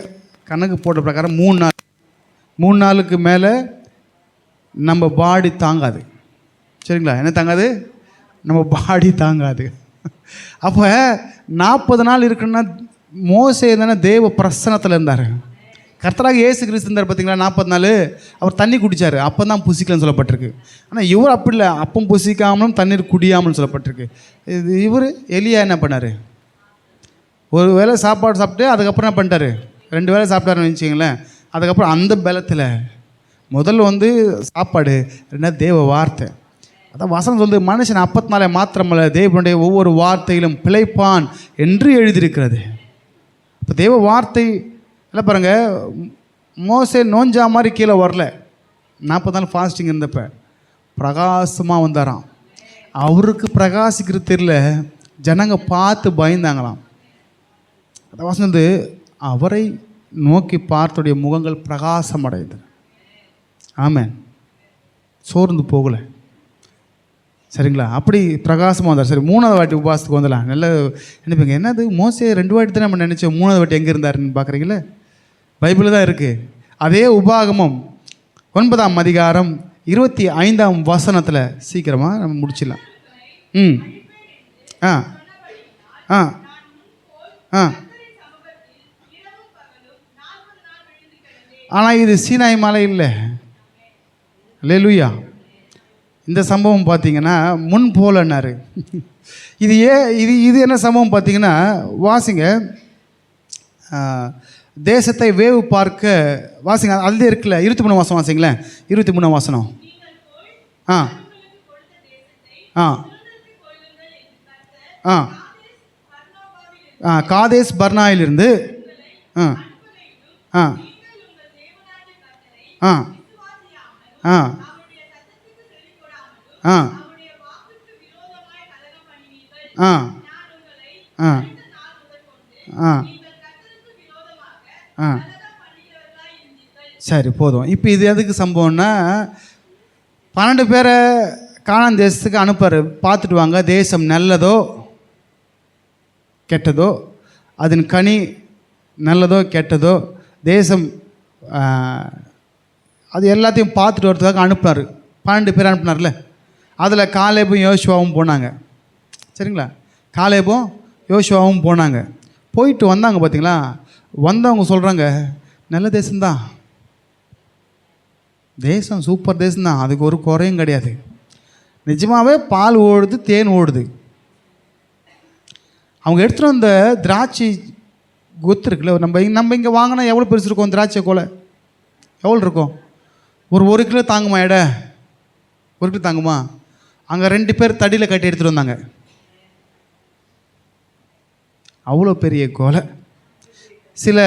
கணக்கு போட்ட பிரகாரம் 3 நாளுக்கு மேலே நம்ம பாடி தாங்காது. சரிங்களா? என்ன தாங்காது? நம்ம பாடி தாங்காது. அப்போ 40 நாள் இருக்குன்னா மோசே தானே தேவ பிரசன்னத்தில் இருந்தார். கர்த்தராக இயேசு கிறிஸ்து இருந்தார் பார்த்தீங்களா? 40 நாள் அவர் தண்ணி குடித்தார், அப்போ தான் புசிக்கலன்னு சொல்லப்பட்டிருக்கு. ஆனால் இவர் அப்படி இல்லை, அப்பம் புசிக்காமலும் தண்ணீர் குடியாமலும் சொல்லப்பட்டிருக்கு. இவர் எலியா என்ன பண்ணார்? ஒரு வேளை சாப்பாடு சாப்பிட்டு அதுக்கப்புறம் என்ன பண்ணிட்டாரு? 2 வேளை சாப்பிட்டாருன்னு வச்சுங்களேன். அதுக்கப்புறம் அந்த பலத்தில் முதல்ல வந்து சாப்பாடு, 2வது தேவ வார்த்தை. அதான் வசனம் சொல்லுது, மனுஷன் அப்பத்தினாலே மாத்திரமல்ல தேவனுடைய ஒவ்வொரு வார்த்தையிலும் பிழைப்பான் என்று எழுதியிருக்கிறது. இப்போ தேவ வார்த்தை இல்லை பாருங்கள். மோசே நோஞ்சா மாதிரி கீழே வரல. 40 நாள் ஃபாஸ்டிங் இருந்தப்போ பிரகாசமாக வந்தாராம். அவருக்கு பிரகாசிக்கிறது தெரியல, ஜனங்க பார்த்து பயந்தாங்களாம். அந்த வசனம் வந்து அவரை நோக்கி பார்த்தோடைய முகங்கள் பிரகாசம் அடைந்தது. ஆமேன். சோர்ந்து போகலை. சரிங்களா? அப்படி பிரகாசமாக வந்தார். சரி, 3வது வாட்டி உபவாசத்துக்கு வந்துடலாம். நல்ல நினைப்பீங்க, என்னது மோசே 2 வாட்டி தான் நம்ம நினச்சோம், 3வது வாட்டி எங்கே இருந்தாருன்னு பார்க்குறீங்களே? பைபிள் தான் இருக்குது. அதே உபாகமம் 9ஆம் அதிகாரம் 25ஆம் வசனத்தில் சீக்கிரமாக நம்ம முடிச்சிடலாம். ஆ ஆ ஆ ஆனால் இது சீனாய் மலை இல்லை. அல்லேலூயா. இந்த சம்பவம் பார்த்தீங்கன்னா முன் போலன்னாரு. இது என்ன சம்பவம் பார்த்தீங்கன்னா, வாசிங்க, தேசத்தை வேவு பார்க்க வாசிங்க. அதுலேயே இருக்குல்ல, 23 வாசம் வாசிங்களேன். 23 வாசனம். ஆ ஆ ஆ ஆ காதேஸ் பர்னாயிலிருந்து ஆ ஆ ஆ ஆ ஆ ஆ ஆ ஆ ஆ சரி, போதும். இப்போ இது எதுக்கு சம்பவம்னா, 12 பேரை கானான் தேசத்துக்கு அனுப்புறாரு. பார்த்துட்டு வாங்க, தேசம் நல்லதோ கெட்டதோ, அதன் கனி நல்லதோ கெட்டதோ, தேசம் அது எல்லாத்தையும் பார்த்துட்டு வரதுக்காக அனுப்புனார். 12 பேர் அனுப்புனார்ல, அதில் காலேபும் யோசுவாவும் போனாங்க. சரிங்களா? காலேபும் யோசுவாவும் போனாங்க. போயிட்டு வந்தாங்க. பார்த்தீங்களா? வந்தவங்க சொல்கிறாங்க, நல்ல தேசம்தான், தேசம் சூப்பர் தேசம்தான், அதுக்கு ஒரு குறையும் கிடையாது. நிஜமாகவே பால் ஓடுது, தேன் ஓடுது. அவங்க எடுத்துகிட்டு வந்த திராட்சை கொத்து இருக்குல்ல, நம்ம இங்கே வாங்கினா எவ்வளோ பெருசு இருக்கும் திராட்சை கொலை? எவ்வளோ இருக்கும்? ஒரு கிலோ தாங்குமா எடை? 1 கிலோ தாங்குமா? அங்கே 2 பேர் தடியில் கட்டி எடுத்துகிட்டு வந்தாங்க. அவ்வளோ பெரிய கொலை. சில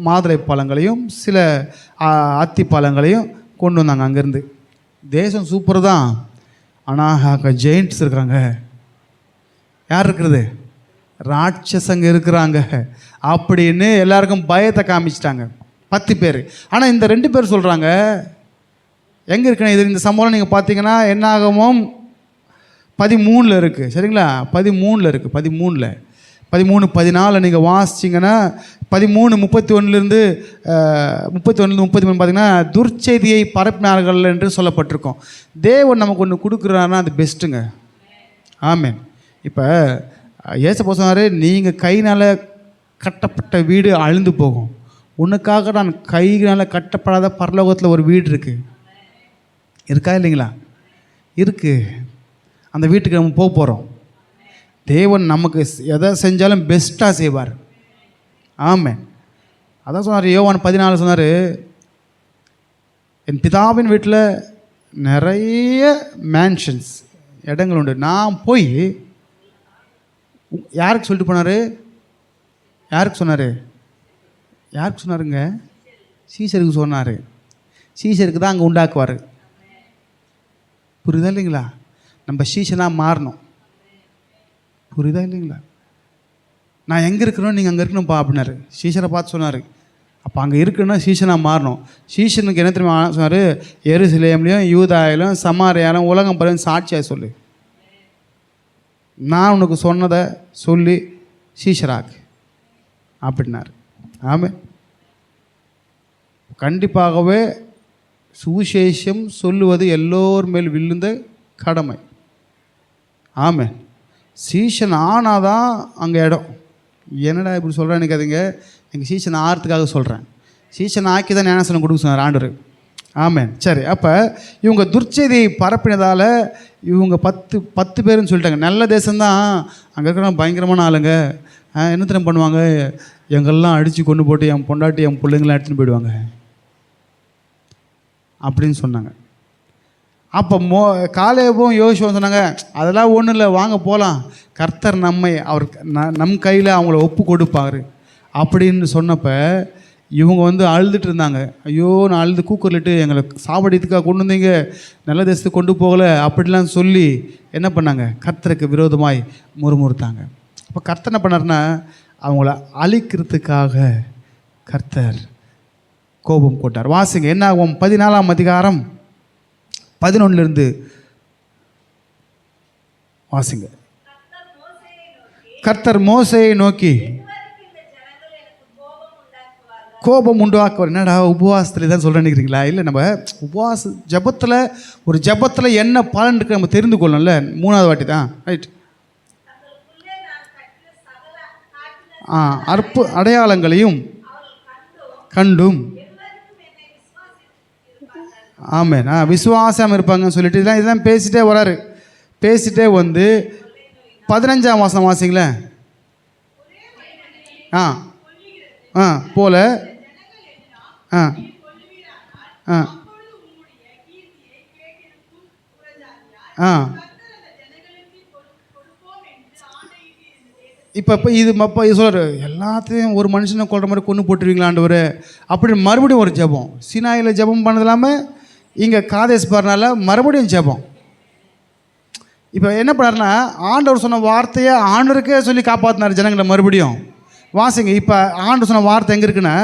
மாதுளை பழங்களையும் சில அத்தி பழங்களையும் கொண்டு வந்தாங்க அங்கேருந்து. தேசம் சூப்பர் தான், ஆனால் அங்கே ஜெயிண்ட்ஸ் இருக்கிறாங்க. யார் இருக்கிறது? ராட்சசங்க இருக்கிறாங்க அப்படின்னு எல்லாருக்கும் பயத்தை காமிச்சிட்டாங்க 10 பேர். ஆனால் இந்த 2 பேர் சொல்கிறாங்க எங்கே இருக்குன்னு. இது இந்த சம்பவம் நீங்கள் பார்த்தீங்கன்னா என்னாகமம் 13 இருக்குது, சரிங்களா? 13 இருக்குது. 13 14 நீங்கள் வாசிச்சிங்கன்னா 13:31 33 பார்த்தீங்கன்னா துர்ச்செய்தியை பரப்பினார்கள் என்று சொல்லப்பட்டிருக்கோம். தேவன் நமக்கு ஒன்று கொடுக்குறாருன்னா அது பெஸ்ட்டுங்க. ஆமென். இப்போ ஏசப்பா சொன்னார், நீங்கள் கைனால் கட்டப்பட்ட வீடு அழிந்து போகும், உனக்காக நான் கையினால் கட்டப்படாத பரலோகத்தில் ஒரு வீடு இருக்குது. இருக்கா இல்லைங்களா? இருக்குது. அந்த வீட்டுக்கு நம்ம போக போகிறோம். தேவன் நமக்கு எதை செஞ்சாலும் பெஸ்ட்டாக செய்வார். ஆமென். அதான் சொன்னார், யோவான் 14 சொன்னார், என் பிதாவின் வீட்டில் நிறைய மேன்ஷன்ஸ் இடங்கள் உண்டு, நான் போய் யாருக்கு சொல்லிட்டு போனார்? யாருக்கு சொன்னாருங்க? சீசருக்கு சொன்னார். சீசருக்கு தான் அங்கே உண்டாக்குவார். புரியுதா இல்லைங்களா? நம்ம சீசனாக மாறணும். புரியுதா இல்லைங்களா? நான் எங்கே இருக்கிறோம், நீங்கள் அங்கே இருக்கணும்ப்பா அப்படின்னாரு. சீசரை பார்த்து சொன்னார். அப்போ அங்கே இருக்குன்னா சீசனாக மாறணும். சீசனுக்கு என்ன தெரியுமா சொன்னார்? எருசலேம்லையும் யூதாயிலும் சமாரியாலும் உலகம் பரவும் சாட்சியாக சொல்லு, நான் உனக்கு சொன்னதை சொல்லி சீஷராக்கு அப்படின்னாரு. ஆமாம். கண்டிப்பாகவே சுவிசேஷம் சொல்லுவது எல்லோர் மேல் விழுந்த கடமை. ஆமாம். சீசன் ஆனாதான் அங்கே இடம். என்னடா இப்படி சொல்கிறேன்னு நினைக்காதீங்க, எங்கள் சீசன் ஆகிறதுக்காக சொல்கிறேன். சீசன் ஆக்கி தான் ஞானஸ்நானம் கொடுக்க சொன்னார் ஆண்டவர். ஆமென். சரி, அப்போ இவங்க துர்ச்செய்தியை பரப்பினதால் இவங்க 10 பேருன்னு சொல்லிட்டாங்க. நல்ல தேசம்தான், அங்கே இருக்கிற பயங்கரமான ஆளுங்க. என்ன தினம் பண்ணுவாங்க, எங்கெல்லாம் அடித்து கொண்டு போட்டு என் பொண்டாட்டி என் பிள்ளைங்களாம் எடுத்துன்னு போயிடுவாங்க அப்படின்னு சொன்னாங்க. அப்போ காலேபும் யோசுவாவும் சொன்னாங்க, அதெல்லாம் ஒன்றும் இல்லை, வாங்க போகலாம், கர்த்தர் அவர் நம் கையில் அவங்கள ஒப்பு கொடுப்பார் அப்படின்னு சொன்னப்போ இவங்க அழுதுட்டு இருந்தாங்க. ஐயோ, நான் அழுது கூக்குரலிட்டு எங்களை சாவடித்துக்காக கொண்டு வந்தீங்க, நல்ல தேசத்துக்கு கொண்டு போகலை அப்படிலாம் சொல்லி என்ன பண்ணாங்க? கர்த்தருக்கு விரோதமாய் முறுமுறுத்தாங்க. அப்போ கர்த்தர் என்ன பண்ணார்னா, அவங்கள அழிக்கிறதுக்காக கர்த்தர் கோபம் கொண்டார். வாசிங்க, என்ன ஆகும்? 14ஆம் அதிகாரம் 11 வாசிங்க. கர்த்தர் மோசேயை நோக்கி கோபம் உண்டாக்குவார். என்னடா உபவாசத்தில் தான் சொல்கிறேன்னு நினைக்கிறீங்களா? இல்லை, நம்ம உபவாச ஜபத்தில் என்ன பலன் இருக்கு நம்ம தெரிந்து கொள்ளணும்ல. 3வது வாட்டி தான், ரைட். அடையாளங்களையும் கண்டும் ஆமென் விசுவாசம் இருப்பாங்கன்னு சொல்லிட்டு இதெல்லாம் பேசிட்டே வராரு. பேசிட்டே 15ஆம் வசனம் வாசிங்களேன். போல இப்போ இது சொல்கிறார், எல்லாத்தையும் ஒரு மனுஷனை கொள்கிற மாதிரி கொண்டு போட்டுருவீங்களா ஆண்டவர் அப்படின்னு மறுபடியும் ஒரு ஜெபம். சினாயில் ஜெபம் பண்ணது இல்லாமல் இங்கே காதேஸ் பாருனால மறுபடியும் ஜெபம். இப்போ என்ன பண்ணார்னா, ஆண்டவர் சொன்ன வார்த்தையை ஆண்டவருக்கே சொல்லி காப்பாற்றினார் ஜனங்களை மறுபடியும். வாசிங்க, இப்போ ஆண்டவர் சொன்ன வார்த்தை எங்கே இருக்குன்னா,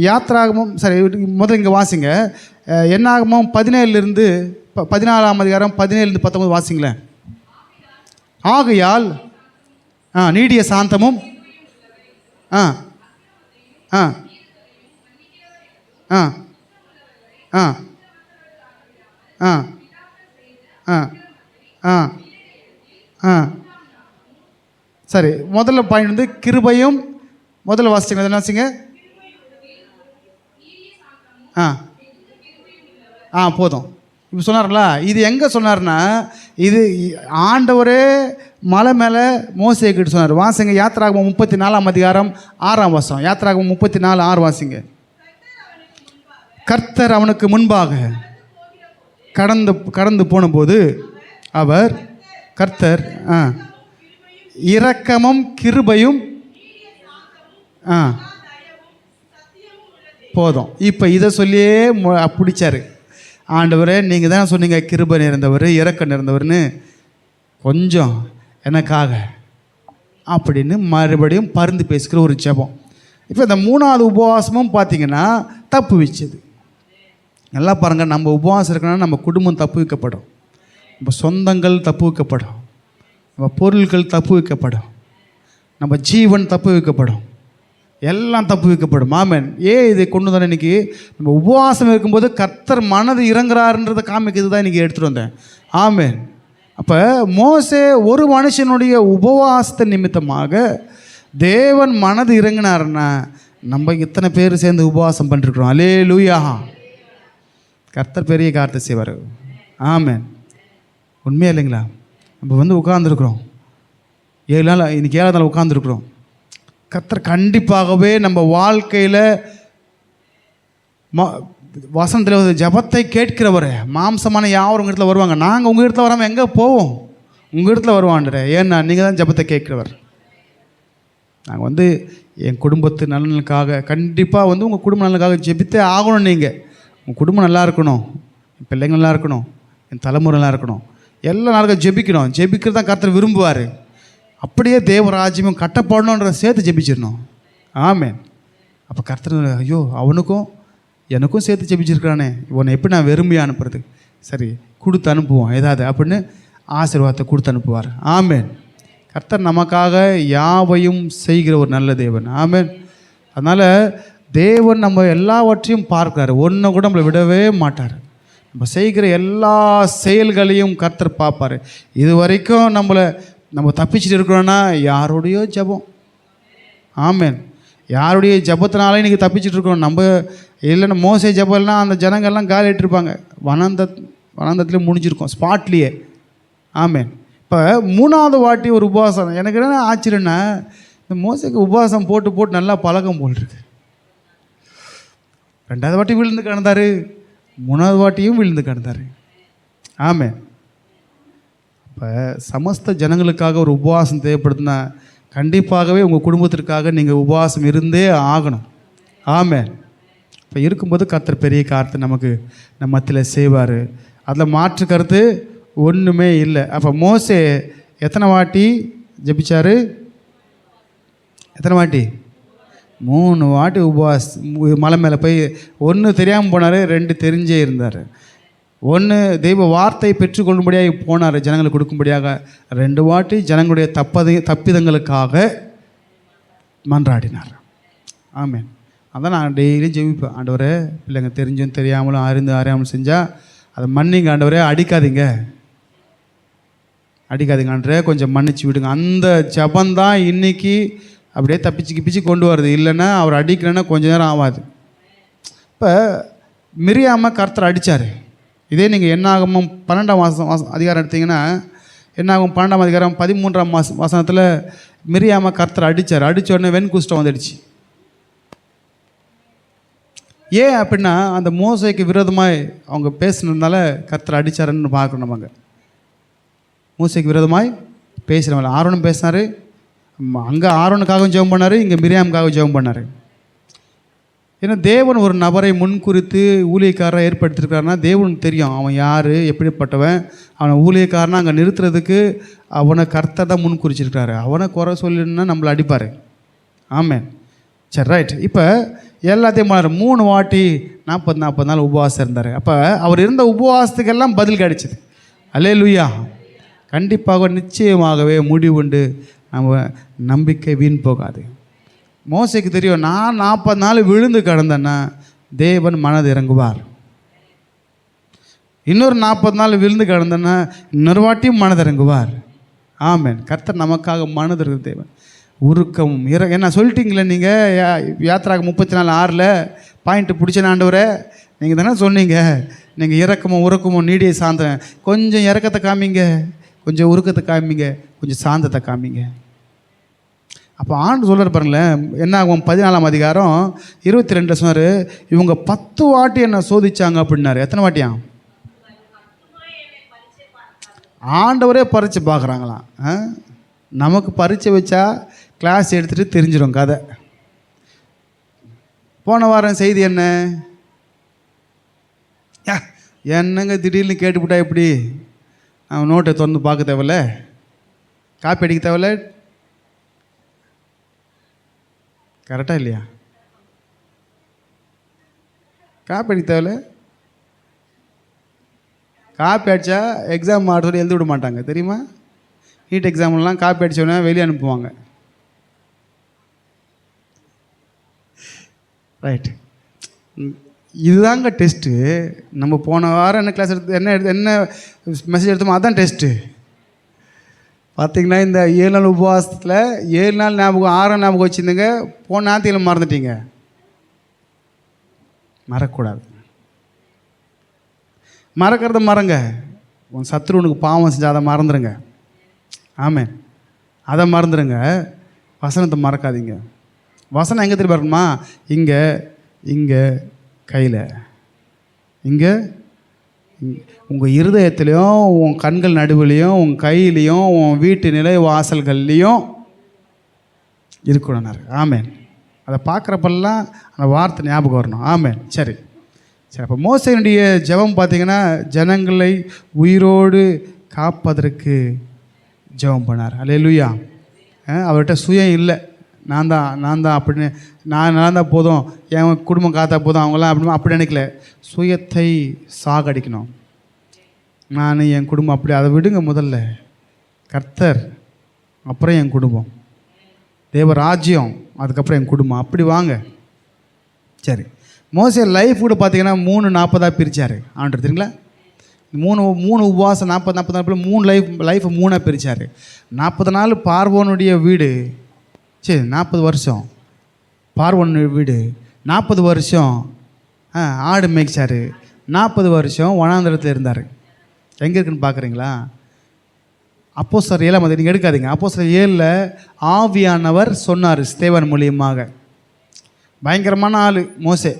யாத்திராகமும் சரி முதல்ல இங்கே வாசிங்க, என்னாகமும் 17 14ஆம் அதிகாரம் 17 19 வாசிங்களேன். ஆகையால் நீடிய சாந்தமும் சரி, முதல்ல பாயிண்ட் கிருபையும் முதல்ல வாசிங்க. என்ன வாசிங்க? போதும். இப்போ சொன்னார்ல, இது எங்கே சொன்னார்னா, இது ஆண்டவரே மலை மேலே மோசே கிட்ட சொன்னார். வாசிங்க யாத்திராகமம் 34ஆம் அதிகாரம் 6ஆம் வசனம். யாத்திராகமம் 34:6 வாசிங்க. கர்த்தர் அவனுக்கு முன்பாக கடந்து போனபோது அவர் கர்த்தர் இரக்கமும் கிருபையும் போதும். இப்போ இதை சொல்லியே பிடிச்சாரு. ஆண்டவரே, நீங்கள் தான் சொன்னீங்க கிருபை நிறைந்தவர், இரக்கம் நிறைந்தவர்னு, கொஞ்சம் எனக்காக அப்படின்னு மறுபடியும் பருந்து பேசுகிற ஒரு ஜெபம். இப்போ இந்த 3வது உபவாசமும் பார்த்தீங்கன்னா தப்பு வச்சது. நல்லா பாருங்கள், நம்ம உபவாசம் இருக்கணும்னா நம்ம குடும்பம் தப்பு வைக்கப்படும், நம்ம சொந்தங்கள் தப்பு வைக்கப்படும், நம்ம பொருட்கள் தப்பு வைக்கப்படும், நம்ம ஜீவன் தப்பு வைக்கப்படும், எல்லாம் தப்பு வைக்கப்படும். ஆமென். இதை கொண்டு தானே இன்றைக்கி நம்ம உபவாசம் இருக்கும்போது கர்த்தர் மனது இறங்குறாருன்றதை காமிக்கிறது தான் இன்றைக்கி எடுத்துகிட்டு வந்தேன். ஆமென். அப்போ மோசே ஒரு மனுஷனுடைய உபவாசத்தை நிமித்தமாக தேவன் மனது இறங்கினாருன்னா நம்ம இத்தனை பேர் சேர்ந்து உபவாசம் பண்ணிருக்கிறோம். அல்லேலூயா. கர்த்தர் பெரிய காரியத்தை செய்வார். ஆமென். உண்மையா இல்லைங்களா? நம்ம உட்கார்ந்துருக்குறோம் 7 நாள், இன்றைக்கி 7வது நாள் உட்காந்துருக்குறோம். கர்த்தர் கண்டிப்பாகவே நம்ம வாழ்க்கையில் வசனத்தில் ஜபத்தை கேட்கிறவர். மாம்சமான யாரும் உங்கள் இடத்துல வருவாங்க. நாங்கள் உங்கள் இடத்துல வராமல் எங்கே போவோம்? உங்கள் இடத்துல வருவான்ற. ஏன்னா நீங்கள் தான் ஜபத்தை கேட்கிறவர். நாங்கள் என் குடும்பத்து நலனுக்காக கண்டிப்பாக உங்கள் குடும்ப நலனுக்காக ஜெபித்தே ஆகணும். நீங்கள் உங்கள் குடும்பம் நல்லா இருக்கணும், என் பிள்ளைங்க நல்லா இருக்கணும், என் தலைமுறை நல்லா இருக்கணும், எல்லா நாளுக்கும் ஜெபிக்கணும். ஜெபிக்கிறது தான் கர்த்தர் விரும்புவார். அப்படியே தேவராஜ்யமும் கட்டப்படணுன்ற சேர்த்து ஜெபிச்சிடணும். ஆமென். அப்போ கர்த்தர், ஐயோ அவனுக்கும் எனக்கும் சேர்த்து ஜெபிச்சிருக்கிறானே, இவனை எப்படி நான் வெறுமையாக அனுப்புறது, சரி கொடுத்து அனுப்புவோம் ஏதாவது அப்படின்னு ஆசீர்வாதத்தை கொடுத்து அனுப்புவார். ஆமென். கர்த்தர் நமக்காக யாவையும் செய்கிற ஒரு நல்ல தேவன். ஆமென். அதனால் தேவன் நம்ம எல்லாவற்றையும் பார்க்கிறார். ஒன்றை கூட நம்மளை விடவே மாட்டார். நம்ம செய்கிற எல்லா செயல்களையும் கர்த்தர் பார்ப்பார். இது வரைக்கும் நம்ம தப்பிச்சுட்டு இருக்கிறோன்னா யாருடையோ ஜபம். ஆமென். யாருடைய ஜபத்தினாலே இன்றைக்கி தப்பிச்சுட்டு இருக்கோம். நம்ம இல்லைன்னா மோசே ஜபம் இல்லைன்னா அந்த ஜனங்கள்லாம் காலி இட்டிருப்பாங்க, வனாந்தத்துலேயே முடிஞ்சிருக்கோம், ஸ்பாட்லேயே. ஆமென். இப்போ 3வது வாட்டி ஒரு உபவாசம். எனக்கு என்ன ஆச்சரியன்னா, இந்த மோசைக்கு உபவாசம் போட்டு போட்டு நல்லா பழக்கம் போல் இருக்கு. 2வது வாட்டி விழுந்து கிடந்தார், 3வது வாட்டியும் விழுந்து கிடந்தார். ஆமென். இப்போ சமஸ்த ஜனங்களுக்காக ஒரு உபவாசம் தேவைப்படுதுன்னா கண்டிப்பாகவே உங்கள் குடும்பத்திற்காக நீங்கள் உபவாசம் இருந்தே ஆகணும். ஆமென். இப்போ இருக்கும்போது கர்த்தர் பெரிய காரியத்தை நமக்கு நம்ம மத்தியில் செய்வார். அதில் மாற்று கருத்து ஒன்றுமே இல்லை. அப்போ மோசே எத்தனை வாட்டி ஜெபிச்சார்? எத்தனை வாட்டி? 3 வாட்டி மலை மேலே போய் 1 தெரியாமல் போனார், 2 தெரிஞ்சே இருந்தார். 1 தெய்வ வார்த்தை பெற்றுக்கொள்ளும்படியாக போனார், ஜனங்களுக்கு கொடுக்கும்படியாக. 2 வாட்டி ஜனங்களுடைய தப்பிதங்களுக்காக மன்றாடினார். ஆமென். அதான் நான் டெய்லியும் ஜெபிப்பேன். ஆண்டவரே, பிள்ளைங்க தெரிஞ்சும் தெரியாமலும் அறியாமலும் செஞ்சால் அதை மன்னிங்க ஆண்டவரே, அடிக்காதீங்க ஆண்டவரே, கொஞ்சம் மன்னிச்சு விடுங்க. அந்த ஜபந்தான் இன்றைக்கி அப்படியே தப்பிச்சு கொண்டு வருது. இல்லைன்னா அவர் அடிக்கலைன்னா கொஞ்ச நேரம் ஆகாது. இப்போ மிரியாம கர்த்தர் அடித்தார். இதே நீங்கள் என்னாகமம் 12ஆம் அதிகாரம் எடுத்திங்கன்னா, என்னாகும் 12ஆம் அதிகாரம் 13ஆம் வசனத்தில் மிரியாம கர்த்தர் அடித்தார். அடித்த உடனே வெண்குஷ்டம் வந்துடுச்சு. ஏன் அப்படின்னா, அந்த மோசைக்கு விரோதமாக அவங்க பேசுனதுனால கர்த்தர் அடித்தாருன்னு பார்க்கணும். நமக்கு மோசைக்கு விரோதமாய் பேசுகிறவங்க ஆரோனும் பேசினார். அங்கே ஆரோனுக்காகவும் ஜெபம் பண்ணார், இங்கே மிரியாமுக்காகவும் ஜெபம் பண்ணார். ஏன்னா தேவன் ஒரு நபரை முன்குறித்து ஊழியக்காரரை ஏற்படுத்தியிருக்காருன்னா தேவனுக்கு தெரியும் அவன் யார், எப்படிப்பட்டவன். அவனை ஊழியக்காரனா அங்கே நிறுத்துறதுக்கு அவனை கர்த்தர் தான் முன்குறிச்சிருக்காரு. அவனை குறை சொல்லினா நம்மளை அடிப்பார். ஆமென். சரி, ரைட். இப்போ எல்லாத்தையும் பண்ணார். 3 வாட்டி 40 நாள் உபவாசம் இருந்தார். அப்போ அவர் இருந்த உபவாசத்துக்கெல்லாம் பதில் கிடைச்சிது. அல்லேலூயா. கண்டிப்பாக நிச்சயமாகவே முடிவுண்டு நம்ம நம்பிக்கை வீண் போகாது. மோசைக்கு தெரியும், நான் 40 நாள் விழுந்து கிடந்தேன்னா தேவன் மனது இறங்குவார். இன்னொரு 40 நாள் விழுந்து கிடந்தேன்னா இன்னொரு வாட்டியும் மனது இறங்குவார். ஆமென். கர்த்தர் நமக்காக மனது இருக்கிற தேவன். உருக்கமும் என்ன சொல்லிட்டீங்களே நீங்கள், யாத்திராக 34:6 பாயிண்ட்டு பிடிச்ச ஆண்டவரே, நீங்கள் தானே சொன்னீங்க, நீங்கள் இறக்கமும் உறக்கமும் நீடிய சாந்தம். கொஞ்சம் இறக்கத்தை காமிங்க, கொஞ்சம் உருக்கத்தை காமிங்க, கொஞ்சம் சாந்தத்தை காமிங்க. அப்போ ஆண்டு சொல்கிற பாருங்களேன், என்ன ஆகும்? 14ஆம் அதிகாரம் 22 சொன்னார், இவங்க 10 வாட்டி என்னை சோதிச்சாங்க அப்படின்னாரு. எத்தனை வாட்டியா? ஆண்டவரே பரீட்சை பார்க்குறாங்களாம். நமக்கு பரீட்சை வச்சா கிளாஸ் எடுத்துகிட்டு தெரிஞ்சிடும் கதை. போன வாரம் செய்தி என்ன? என்னங்க திடீர்னு கேட்டுவிட்டா எப்படி? அவன் நோட்டை திறந்து பார்க்க தேவையில்ல, காப்பி அடிக்க தேவையில்ல. கரெக்டாக இல்லையா? காப்பி அடிக்க தேவையில்ல. காப்பி அடித்தா எக்ஸாம் மாட்டோட எழுதி விட மாட்டாங்க தெரியுமா? நீட் எக்ஸாம்லாம் காப்பி அடித்தோடனே வெளியே அனுப்புவாங்க. ரைட், இதுதாங்க டெஸ்ட்டு. நம்ம போன வாரம் என்ன கிளாஸ் எடுத்து என்ன மெசேஜ் எடுத்தோமோ அதுதான் டெஸ்ட்டு. பார்த்திங்கன்னா இந்த 7 நாள் உபவாசத்தில் 7 நாள் ஞாபகம், 6 ஞாபகம் வச்சுருந்துங்க, போன ஞாயிற்றுக்கிழமை மறந்துட்டீங்க. மறக்கக்கூடாது. மறக்கிறத மறங்க. உன் சத்துருவனுக்கு பாவம் செஞ்சால் அதை மறந்துடுங்க. ஆமென். அதை மறந்துடுங்க. வசனத்தை மறக்காதீங்க. வசனம் எங்கே திரும்ப இருக்கணுமா? இங்கே, இங்கே கையில், இங்கே உங்கள் இருதயத்துலேயும், உன் கண்கள் நடுவுலையும், உன் கையிலையும், உன் வீட்டு நிலை வாசல்கள்லேயும் இருக்கணும்னாரு. ஆமென். அதை பார்க்குறப்பெல்லாம் அந்த வார்த்தை ஞாபகம் வரணும். ஆமென். சரி சரி. அப்போ மோசேயினுடைய ஜெபம் பார்த்திங்கன்னா, ஜனங்களை உயிரோடு காப்பதற்கு ஜெபம் பண்ணார். அல்லேலூயா. அவர்கிட்ட சுயம் இல்லை. நான் தான் அப்படின்னு, நான் தான் போதும், என் குடும்பம் காத்தா போதும், அவங்களாம் அப்படி நினைக்கல. சுயத்தை சாகடிக்கணும். நான் என் குடும்பம் அப்படி, அதை விடுங்க. முதல்ல கர்த்தர், அப்புறம் என் குடும்பம், தேவராஜ்யம், அதுக்கப்புறம் என் குடும்பம், அப்படி வாங்க. சரி. மோசே லைஃப் கூட பார்த்தீங்கன்னா 3:40 பிரித்தார் ஆண்டவர். தெரியுங்களா? 3 உபவாசம் 40 நாள் 3 லைஃப்பை 3 பிரித்தார். 40 நாள் பார்வோனுடைய வீடு, சரி 40 வருஷம் பார்வோன் வீடு, 40 வருஷம் ஆடு மேய்ச்சார், 40 வருஷம் வனாந்தரத்தில் இருந்தார். எங்கே இருக்குன்னு பார்க்குறீங்களா? அப்போஸ்தலர் 7ஆம் அதிகாரம், நீங்கள் எடுக்காதீங்க. அப்போஸ்தலர் 7 ஆவியானவர் சொன்னார் ஸ்தேவான் மூலியமாக. பயங்கரமான ஆள் மோசே.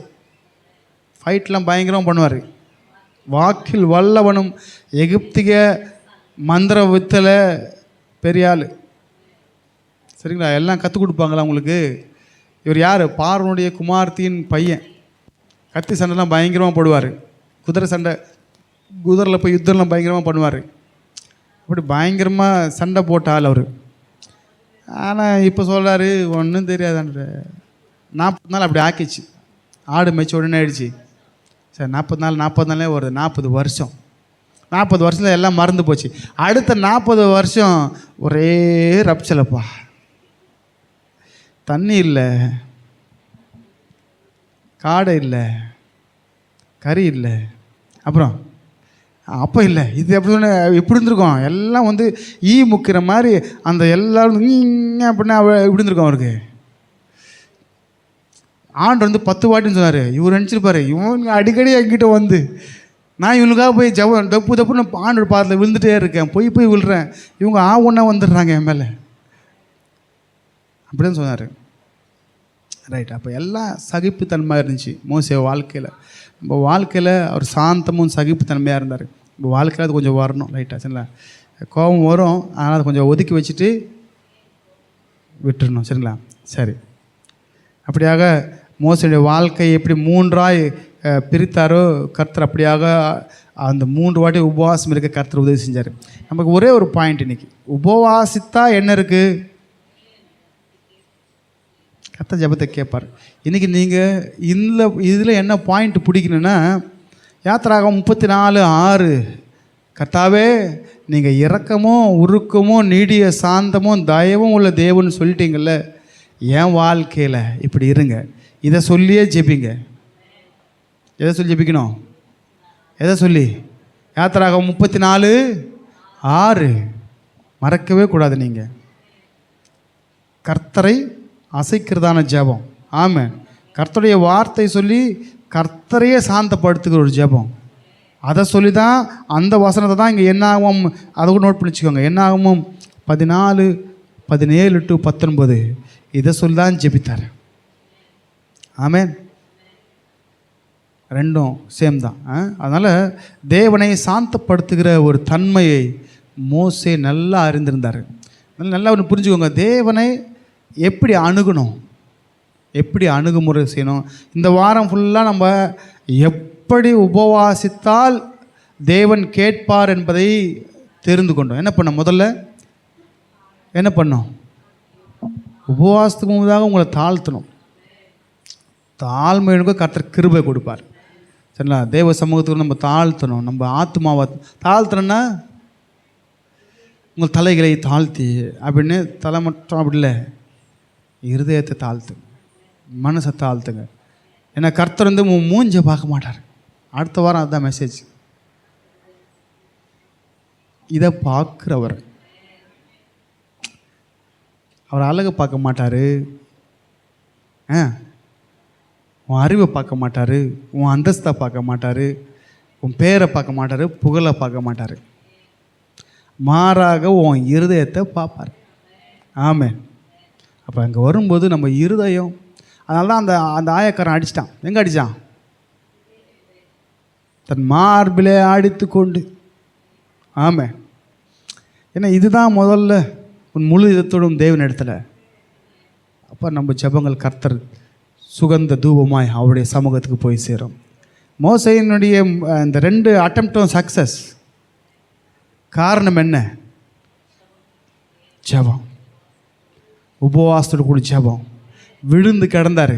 ஃபைட்லாம் பயங்கரமாக பண்ணுவார். வாக்கில் வல்லவனும், எகிப்திய மந்திர வித்தில் பெரிய ஆள். சரிங்களா? எல்லாம் கற்றுக் கொடுப்பாங்களா உங்களுக்கு? இவர் யார்? பார்வனுடைய குமார்த்தியின் பையன். கத்தி சண்டைலாம் பயங்கரமாக போடுவார். குதிரை சண்டை, குதிரையில் போய் யுத்தம்லாம் பயங்கரமாக பண்ணுவார். அப்படி பயங்கரமாக சண்டை போட்ட ஆள் அவர். ஆனால் இப்போ சொல்கிறாரு ஒன்றும் தெரியாதான்ற. 40 நாள் அப்படி ஆக்கிச்சு. ஆடு மேய்ச்சி உடனே ஆயிடுச்சு. சரி 40 நாளே வருது. 40 வருஷம் 40 வருஷத்தில் எல்லாம் மறந்து போச்சு. அடுத்த 40 வருஷம் ஒரே ரப்சலப்பா. தண்ணி இல்லை, காடை இல்லை, கறி இல்லை, அப்புறம் அப்போ இல்லை. இது எப்படி இப்படி இருந்திருக்கோம். எல்லாம் வந்து ஈ முக்கிற மாதிரி அந்த எல்லாரும் அப்படின்னா இப்படி இருந்திருக்கோம் அவருக்கு. ஆண்டு வந்து 10 வாட்டின்னு சொன்னார். இவர் நினச்சிருப்பாரு, இவன் அடிக்கடி என்கிட்ட வந்து நான் இவனுக்காக போய் ஜபம் தப்புன்னு ஆண்டோட பாதத்தில் விழுந்துட்டே இருக்கேன், போய் விழுறேன், இவங்க ஒன்றா வந்துடுறாங்க என் மேலே அப்படின்னு சொன்னார். ரைட். அப்போ எல்லாம் சகிப்புத்தன்மையாக இருந்துச்சு மோசே வாழ்க்கையில். நம்ம வாழ்க்கையில் அவர் சாந்தமும் சகிப்புத்தன்மையாக இருந்தார். நம்ம வாழ்க்கையில் அது கொஞ்சம் வரணும். ரைட்டாக சரிங்களா? கோபம் வரும், ஆனால் அதை கொஞ்சம் ஒதுக்கி வச்சுட்டு விட்டுறணும். சரிங்களா? சரி. அப்படியாக மோசேயுடைய வாழ்க்கையை எப்படி 3ஆய் பிரித்தாரோ கர்த்தர், அப்படியாக அந்த 3 வாட்டி உபவாசம் இருக்க கர்த்தர் உதவி செஞ்சார். நமக்கு ஒரே ஒரு பாயிண்ட் இன்றைக்கி, உபவாசித்தா என்ன இருக்குது? கர்த்தர் ஜெபத்தை கேட்பார். இன்றைக்கி நீங்கள் இதில் என்ன பாயிண்ட் பிடிக்கணுன்னா, யாத்திராகமம் 34:6 கர்த்தாவே நீங்கள் இரக்கமும் உருக்கமும் நீடிய சாந்தமும் தயவும் உள்ள தேவன்னு சொல்லிட்டீங்கள்ல, என் வாழ்க்கையில் இப்படி இருங்க. இதை சொல்லியே ஜெபிங்க. எதை சொல்லி ஜெபிக்கணும்? எதை சொல்லி? யாத்திராகமம் 34:6 மறக்கவே கூடாது. நீங்கள் கர்த்தரை அசைக்கிறதான ஜெபம். ஆமாம். கர்த்தருடைய வார்த்தை சொல்லி கர்த்தரையே சாந்தப்படுத்துகிற ஒரு ஜெபம். அதை சொல்லி தான் அந்த வசனத்தை தான் இங்கே என்னாகும், அதை கூட நோட் பண்ணி வச்சுக்கோங்க. என்னாகும் 14:17-19 இதை சொல்லி தான் ஜெபித்தார். ஆமென். ரெண்டும் சேம் தான். அதனால் தேவனை சாந்தப்படுத்துகிற ஒரு தன்மையை மோசே நல்லா அறிந்திருந்தார். நல்லா ஒன்று புரிஞ்சுக்கோங்க, தேவனை எப்படி அணுகணும், எப்படி அணுகுமுறை செய்யணும். இந்த வாரம் ஃபுல்லாக நம்ம எப்படி உபவாசித்தால் தேவன் கேட்பார் என்பதை தெரிந்து கொண்டோம். என்ன பண்ணோம்? முதல்ல என்ன பண்ணோம்? உபவாசத்துக்கு முன்னதாக உங்களை தாழ்த்தணும். தாழ்மையுக்கு கர்த்தர் கிருபை கொடுப்பார். சரிங்களா? தேவ சமூகத்துக்கு நம்ம தாழ்த்தணும். நம்ம ஆத்மாவை தாழ்த்தணும்னா உங்கள் தலைகளை தாழ்த்தி அப்படின்னு தலை மட்டும் அப்படி இல்லை, இருதயத்தை தாழ்த்துங்க, மனசை தாழ்த்துங்க. ஏன்னா கர்த்தர் வந்து மூஞ்சை பார்க்க மாட்டார். அடுத்த வாரம் அதுதான் மெசேஜ். இதை பார்க்குறவர் அவர் அழகை பார்க்க மாட்டார், உன் அறிவை பார்க்க மாட்டார், உன் அந்தஸ்தை பார்க்க மாட்டார், உன் பேரை பார்க்க மாட்டார், புகழை பார்க்க மாட்டார். மாறாக உன் இருதயத்தை பார்ப்பார். ஆமென். அப்போ அங்கே வரும்போது நம்ம இருதயம், அதனால தான் அந்த ஆயக்காரன் அடிச்சிட்டான். எங்கே அடித்தான்? தன் மார்பிலே அடித்து கொண்டு. ஆமென். ஏன்னா இதுதான் முதல்ல உன் முழு இதத்தோடும் தேவன் இடத்துல. அப்போ நம்ம ஜெபங்கள் கர்த்தர் சுகந்த தூபமாய் அவருடைய சமூகத்துக்கு போய் சேரும். மோசேயினுடைய இந்த 2 அட்டெம்ப்டும் சக்ஸஸ். காரணம் என்ன? ஜெபம். உபவாசத்தோடு கூட ஜெபம். விழுந்து கிடந்தார்.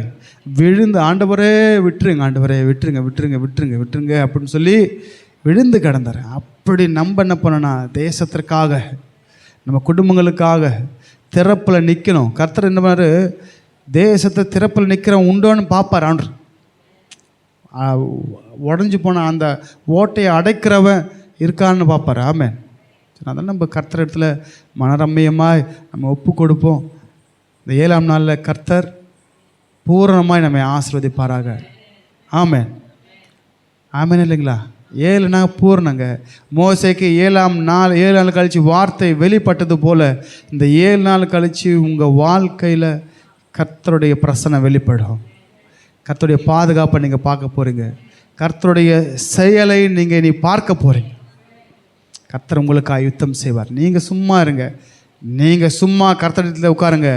விழுந்து ஆண்டவரே விட்டுருங்க, ஆண்டவரே விட்டுருங்க, விட்டுருங்க, விட்டுருங்க, விட்டுருங்க அப்படின்னு சொல்லி விழுந்து கிடந்தார். அப்படி நம்ம என்ன பண்ணோன்னா, தேசத்திற்காக, நம்ம குடும்பங்களுக்காக திறப்பில் நிற்கணும். கர்த்தர் என்ன பண்ணார்? தேசத்தை திறப்பில் நிற்கிறவன் உண்டோன்னு பார்ப்பார் ஆண்டவர். உடஞ்சி போன அந்த ஓட்டையை அடைக்கிறவன் இருக்கான்னு பார்ப்பார். ஆமென். அதனால் நம்ம கர்த்தர் இடத்துல மனரம்மியமாய் நம்ம ஒப்பு கொடுப்போம். இந்த 7ஆம் நாளில் கர்த்தர் பூரணமாய் நம்மை ஆசீர்வதிப்பாராக. ஆமென். ஆமென் இல்லைங்களா? 7னா பூரணங்க. மோசேக்கு 7ஆம் நாள் 7 நாள் கழித்து வார்த்தை வெளிப்பட்டது போல் இந்த 7 நாள் கழித்து உங்கள் வாழ்க்கையில் கர்த்தருடைய பிரசன்னம் வெளிப்படும். கர்த்தருடைய பாதுகாப்பை நீங்கள் பார்க்க போகிறீங்க. கர்த்தருடைய செயலை நீங்கள் நீ பார்க்க போகிறீங்க. கர்த்தர் உங்களுக்காக யுத்தம் செய்வார். நீங்கள் சும்மா இருங்க. நீங்கள் சும்மா கர்த்தரிடத்தில் உட்காருங்க.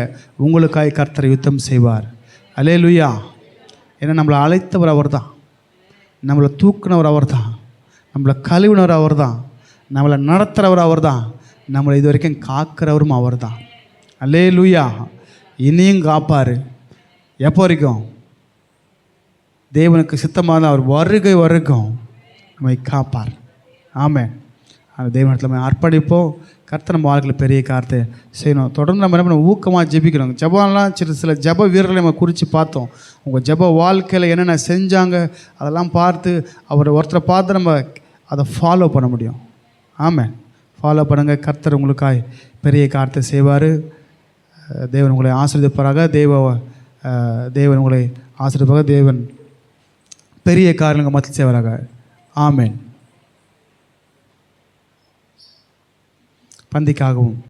உங்களுக்காக கர்த்தர் யுத்தம் செய்வார். அல்லேலூயா. ஏன்னா நம்மளை அழைத்தவர் அவர் தான், நம்மளை தூக்குனவர் அவர் தான், நம்மளை கழுவினவர் அவர் தான், நம்மளை நடத்துகிறவர் அவர் தான், நம்மளை இது வரைக்கும் காக்கிறவரும் அவர் தான். அல்லேலூயா. இனியும் காப்பார். எப்போ வரைக்கும்? தேவனுக்கு சித்தமான அவர் வருகை வரைக்கும் நம்மை காப்பார். ஆமென். அந்த தேவனத்தில் நம்ம அர்ப்பணிப்போம். கர்த்தர் நம்ம வாழ்க்கையில் பெரிய காரியத்தை செய்யணும். தொடர்ந்து நம்ம என்ன பண்ணணும்? ஊக்கமாக ஜெபிக்கணும். ஜெபம்லாம் சில ஜெப வீரர்களை நம்ம குறித்து பார்த்தோம். உங்கள் ஜெப வாழ்க்கையில் என்னென்ன செஞ்சாங்க அதெல்லாம் பார்த்து ஒருத்தரை பார்த்து நம்ம அதை ஃபாலோ பண்ண முடியும். ஆமென். ஃபாலோ பண்ணுங்கள். கர்த்தர் உங்களுக்காய் பெரிய காரியத்தை செய்வார். தேவன் உங்களை ஆசீர்வதிப்பாராக. தேவன் உங்களை ஆசீர்வதிப்பாக. தேவன் பெரிய காரியங்கள் மத்தியில் செய்வாராக. ஆமென். பந்திக்காகவும்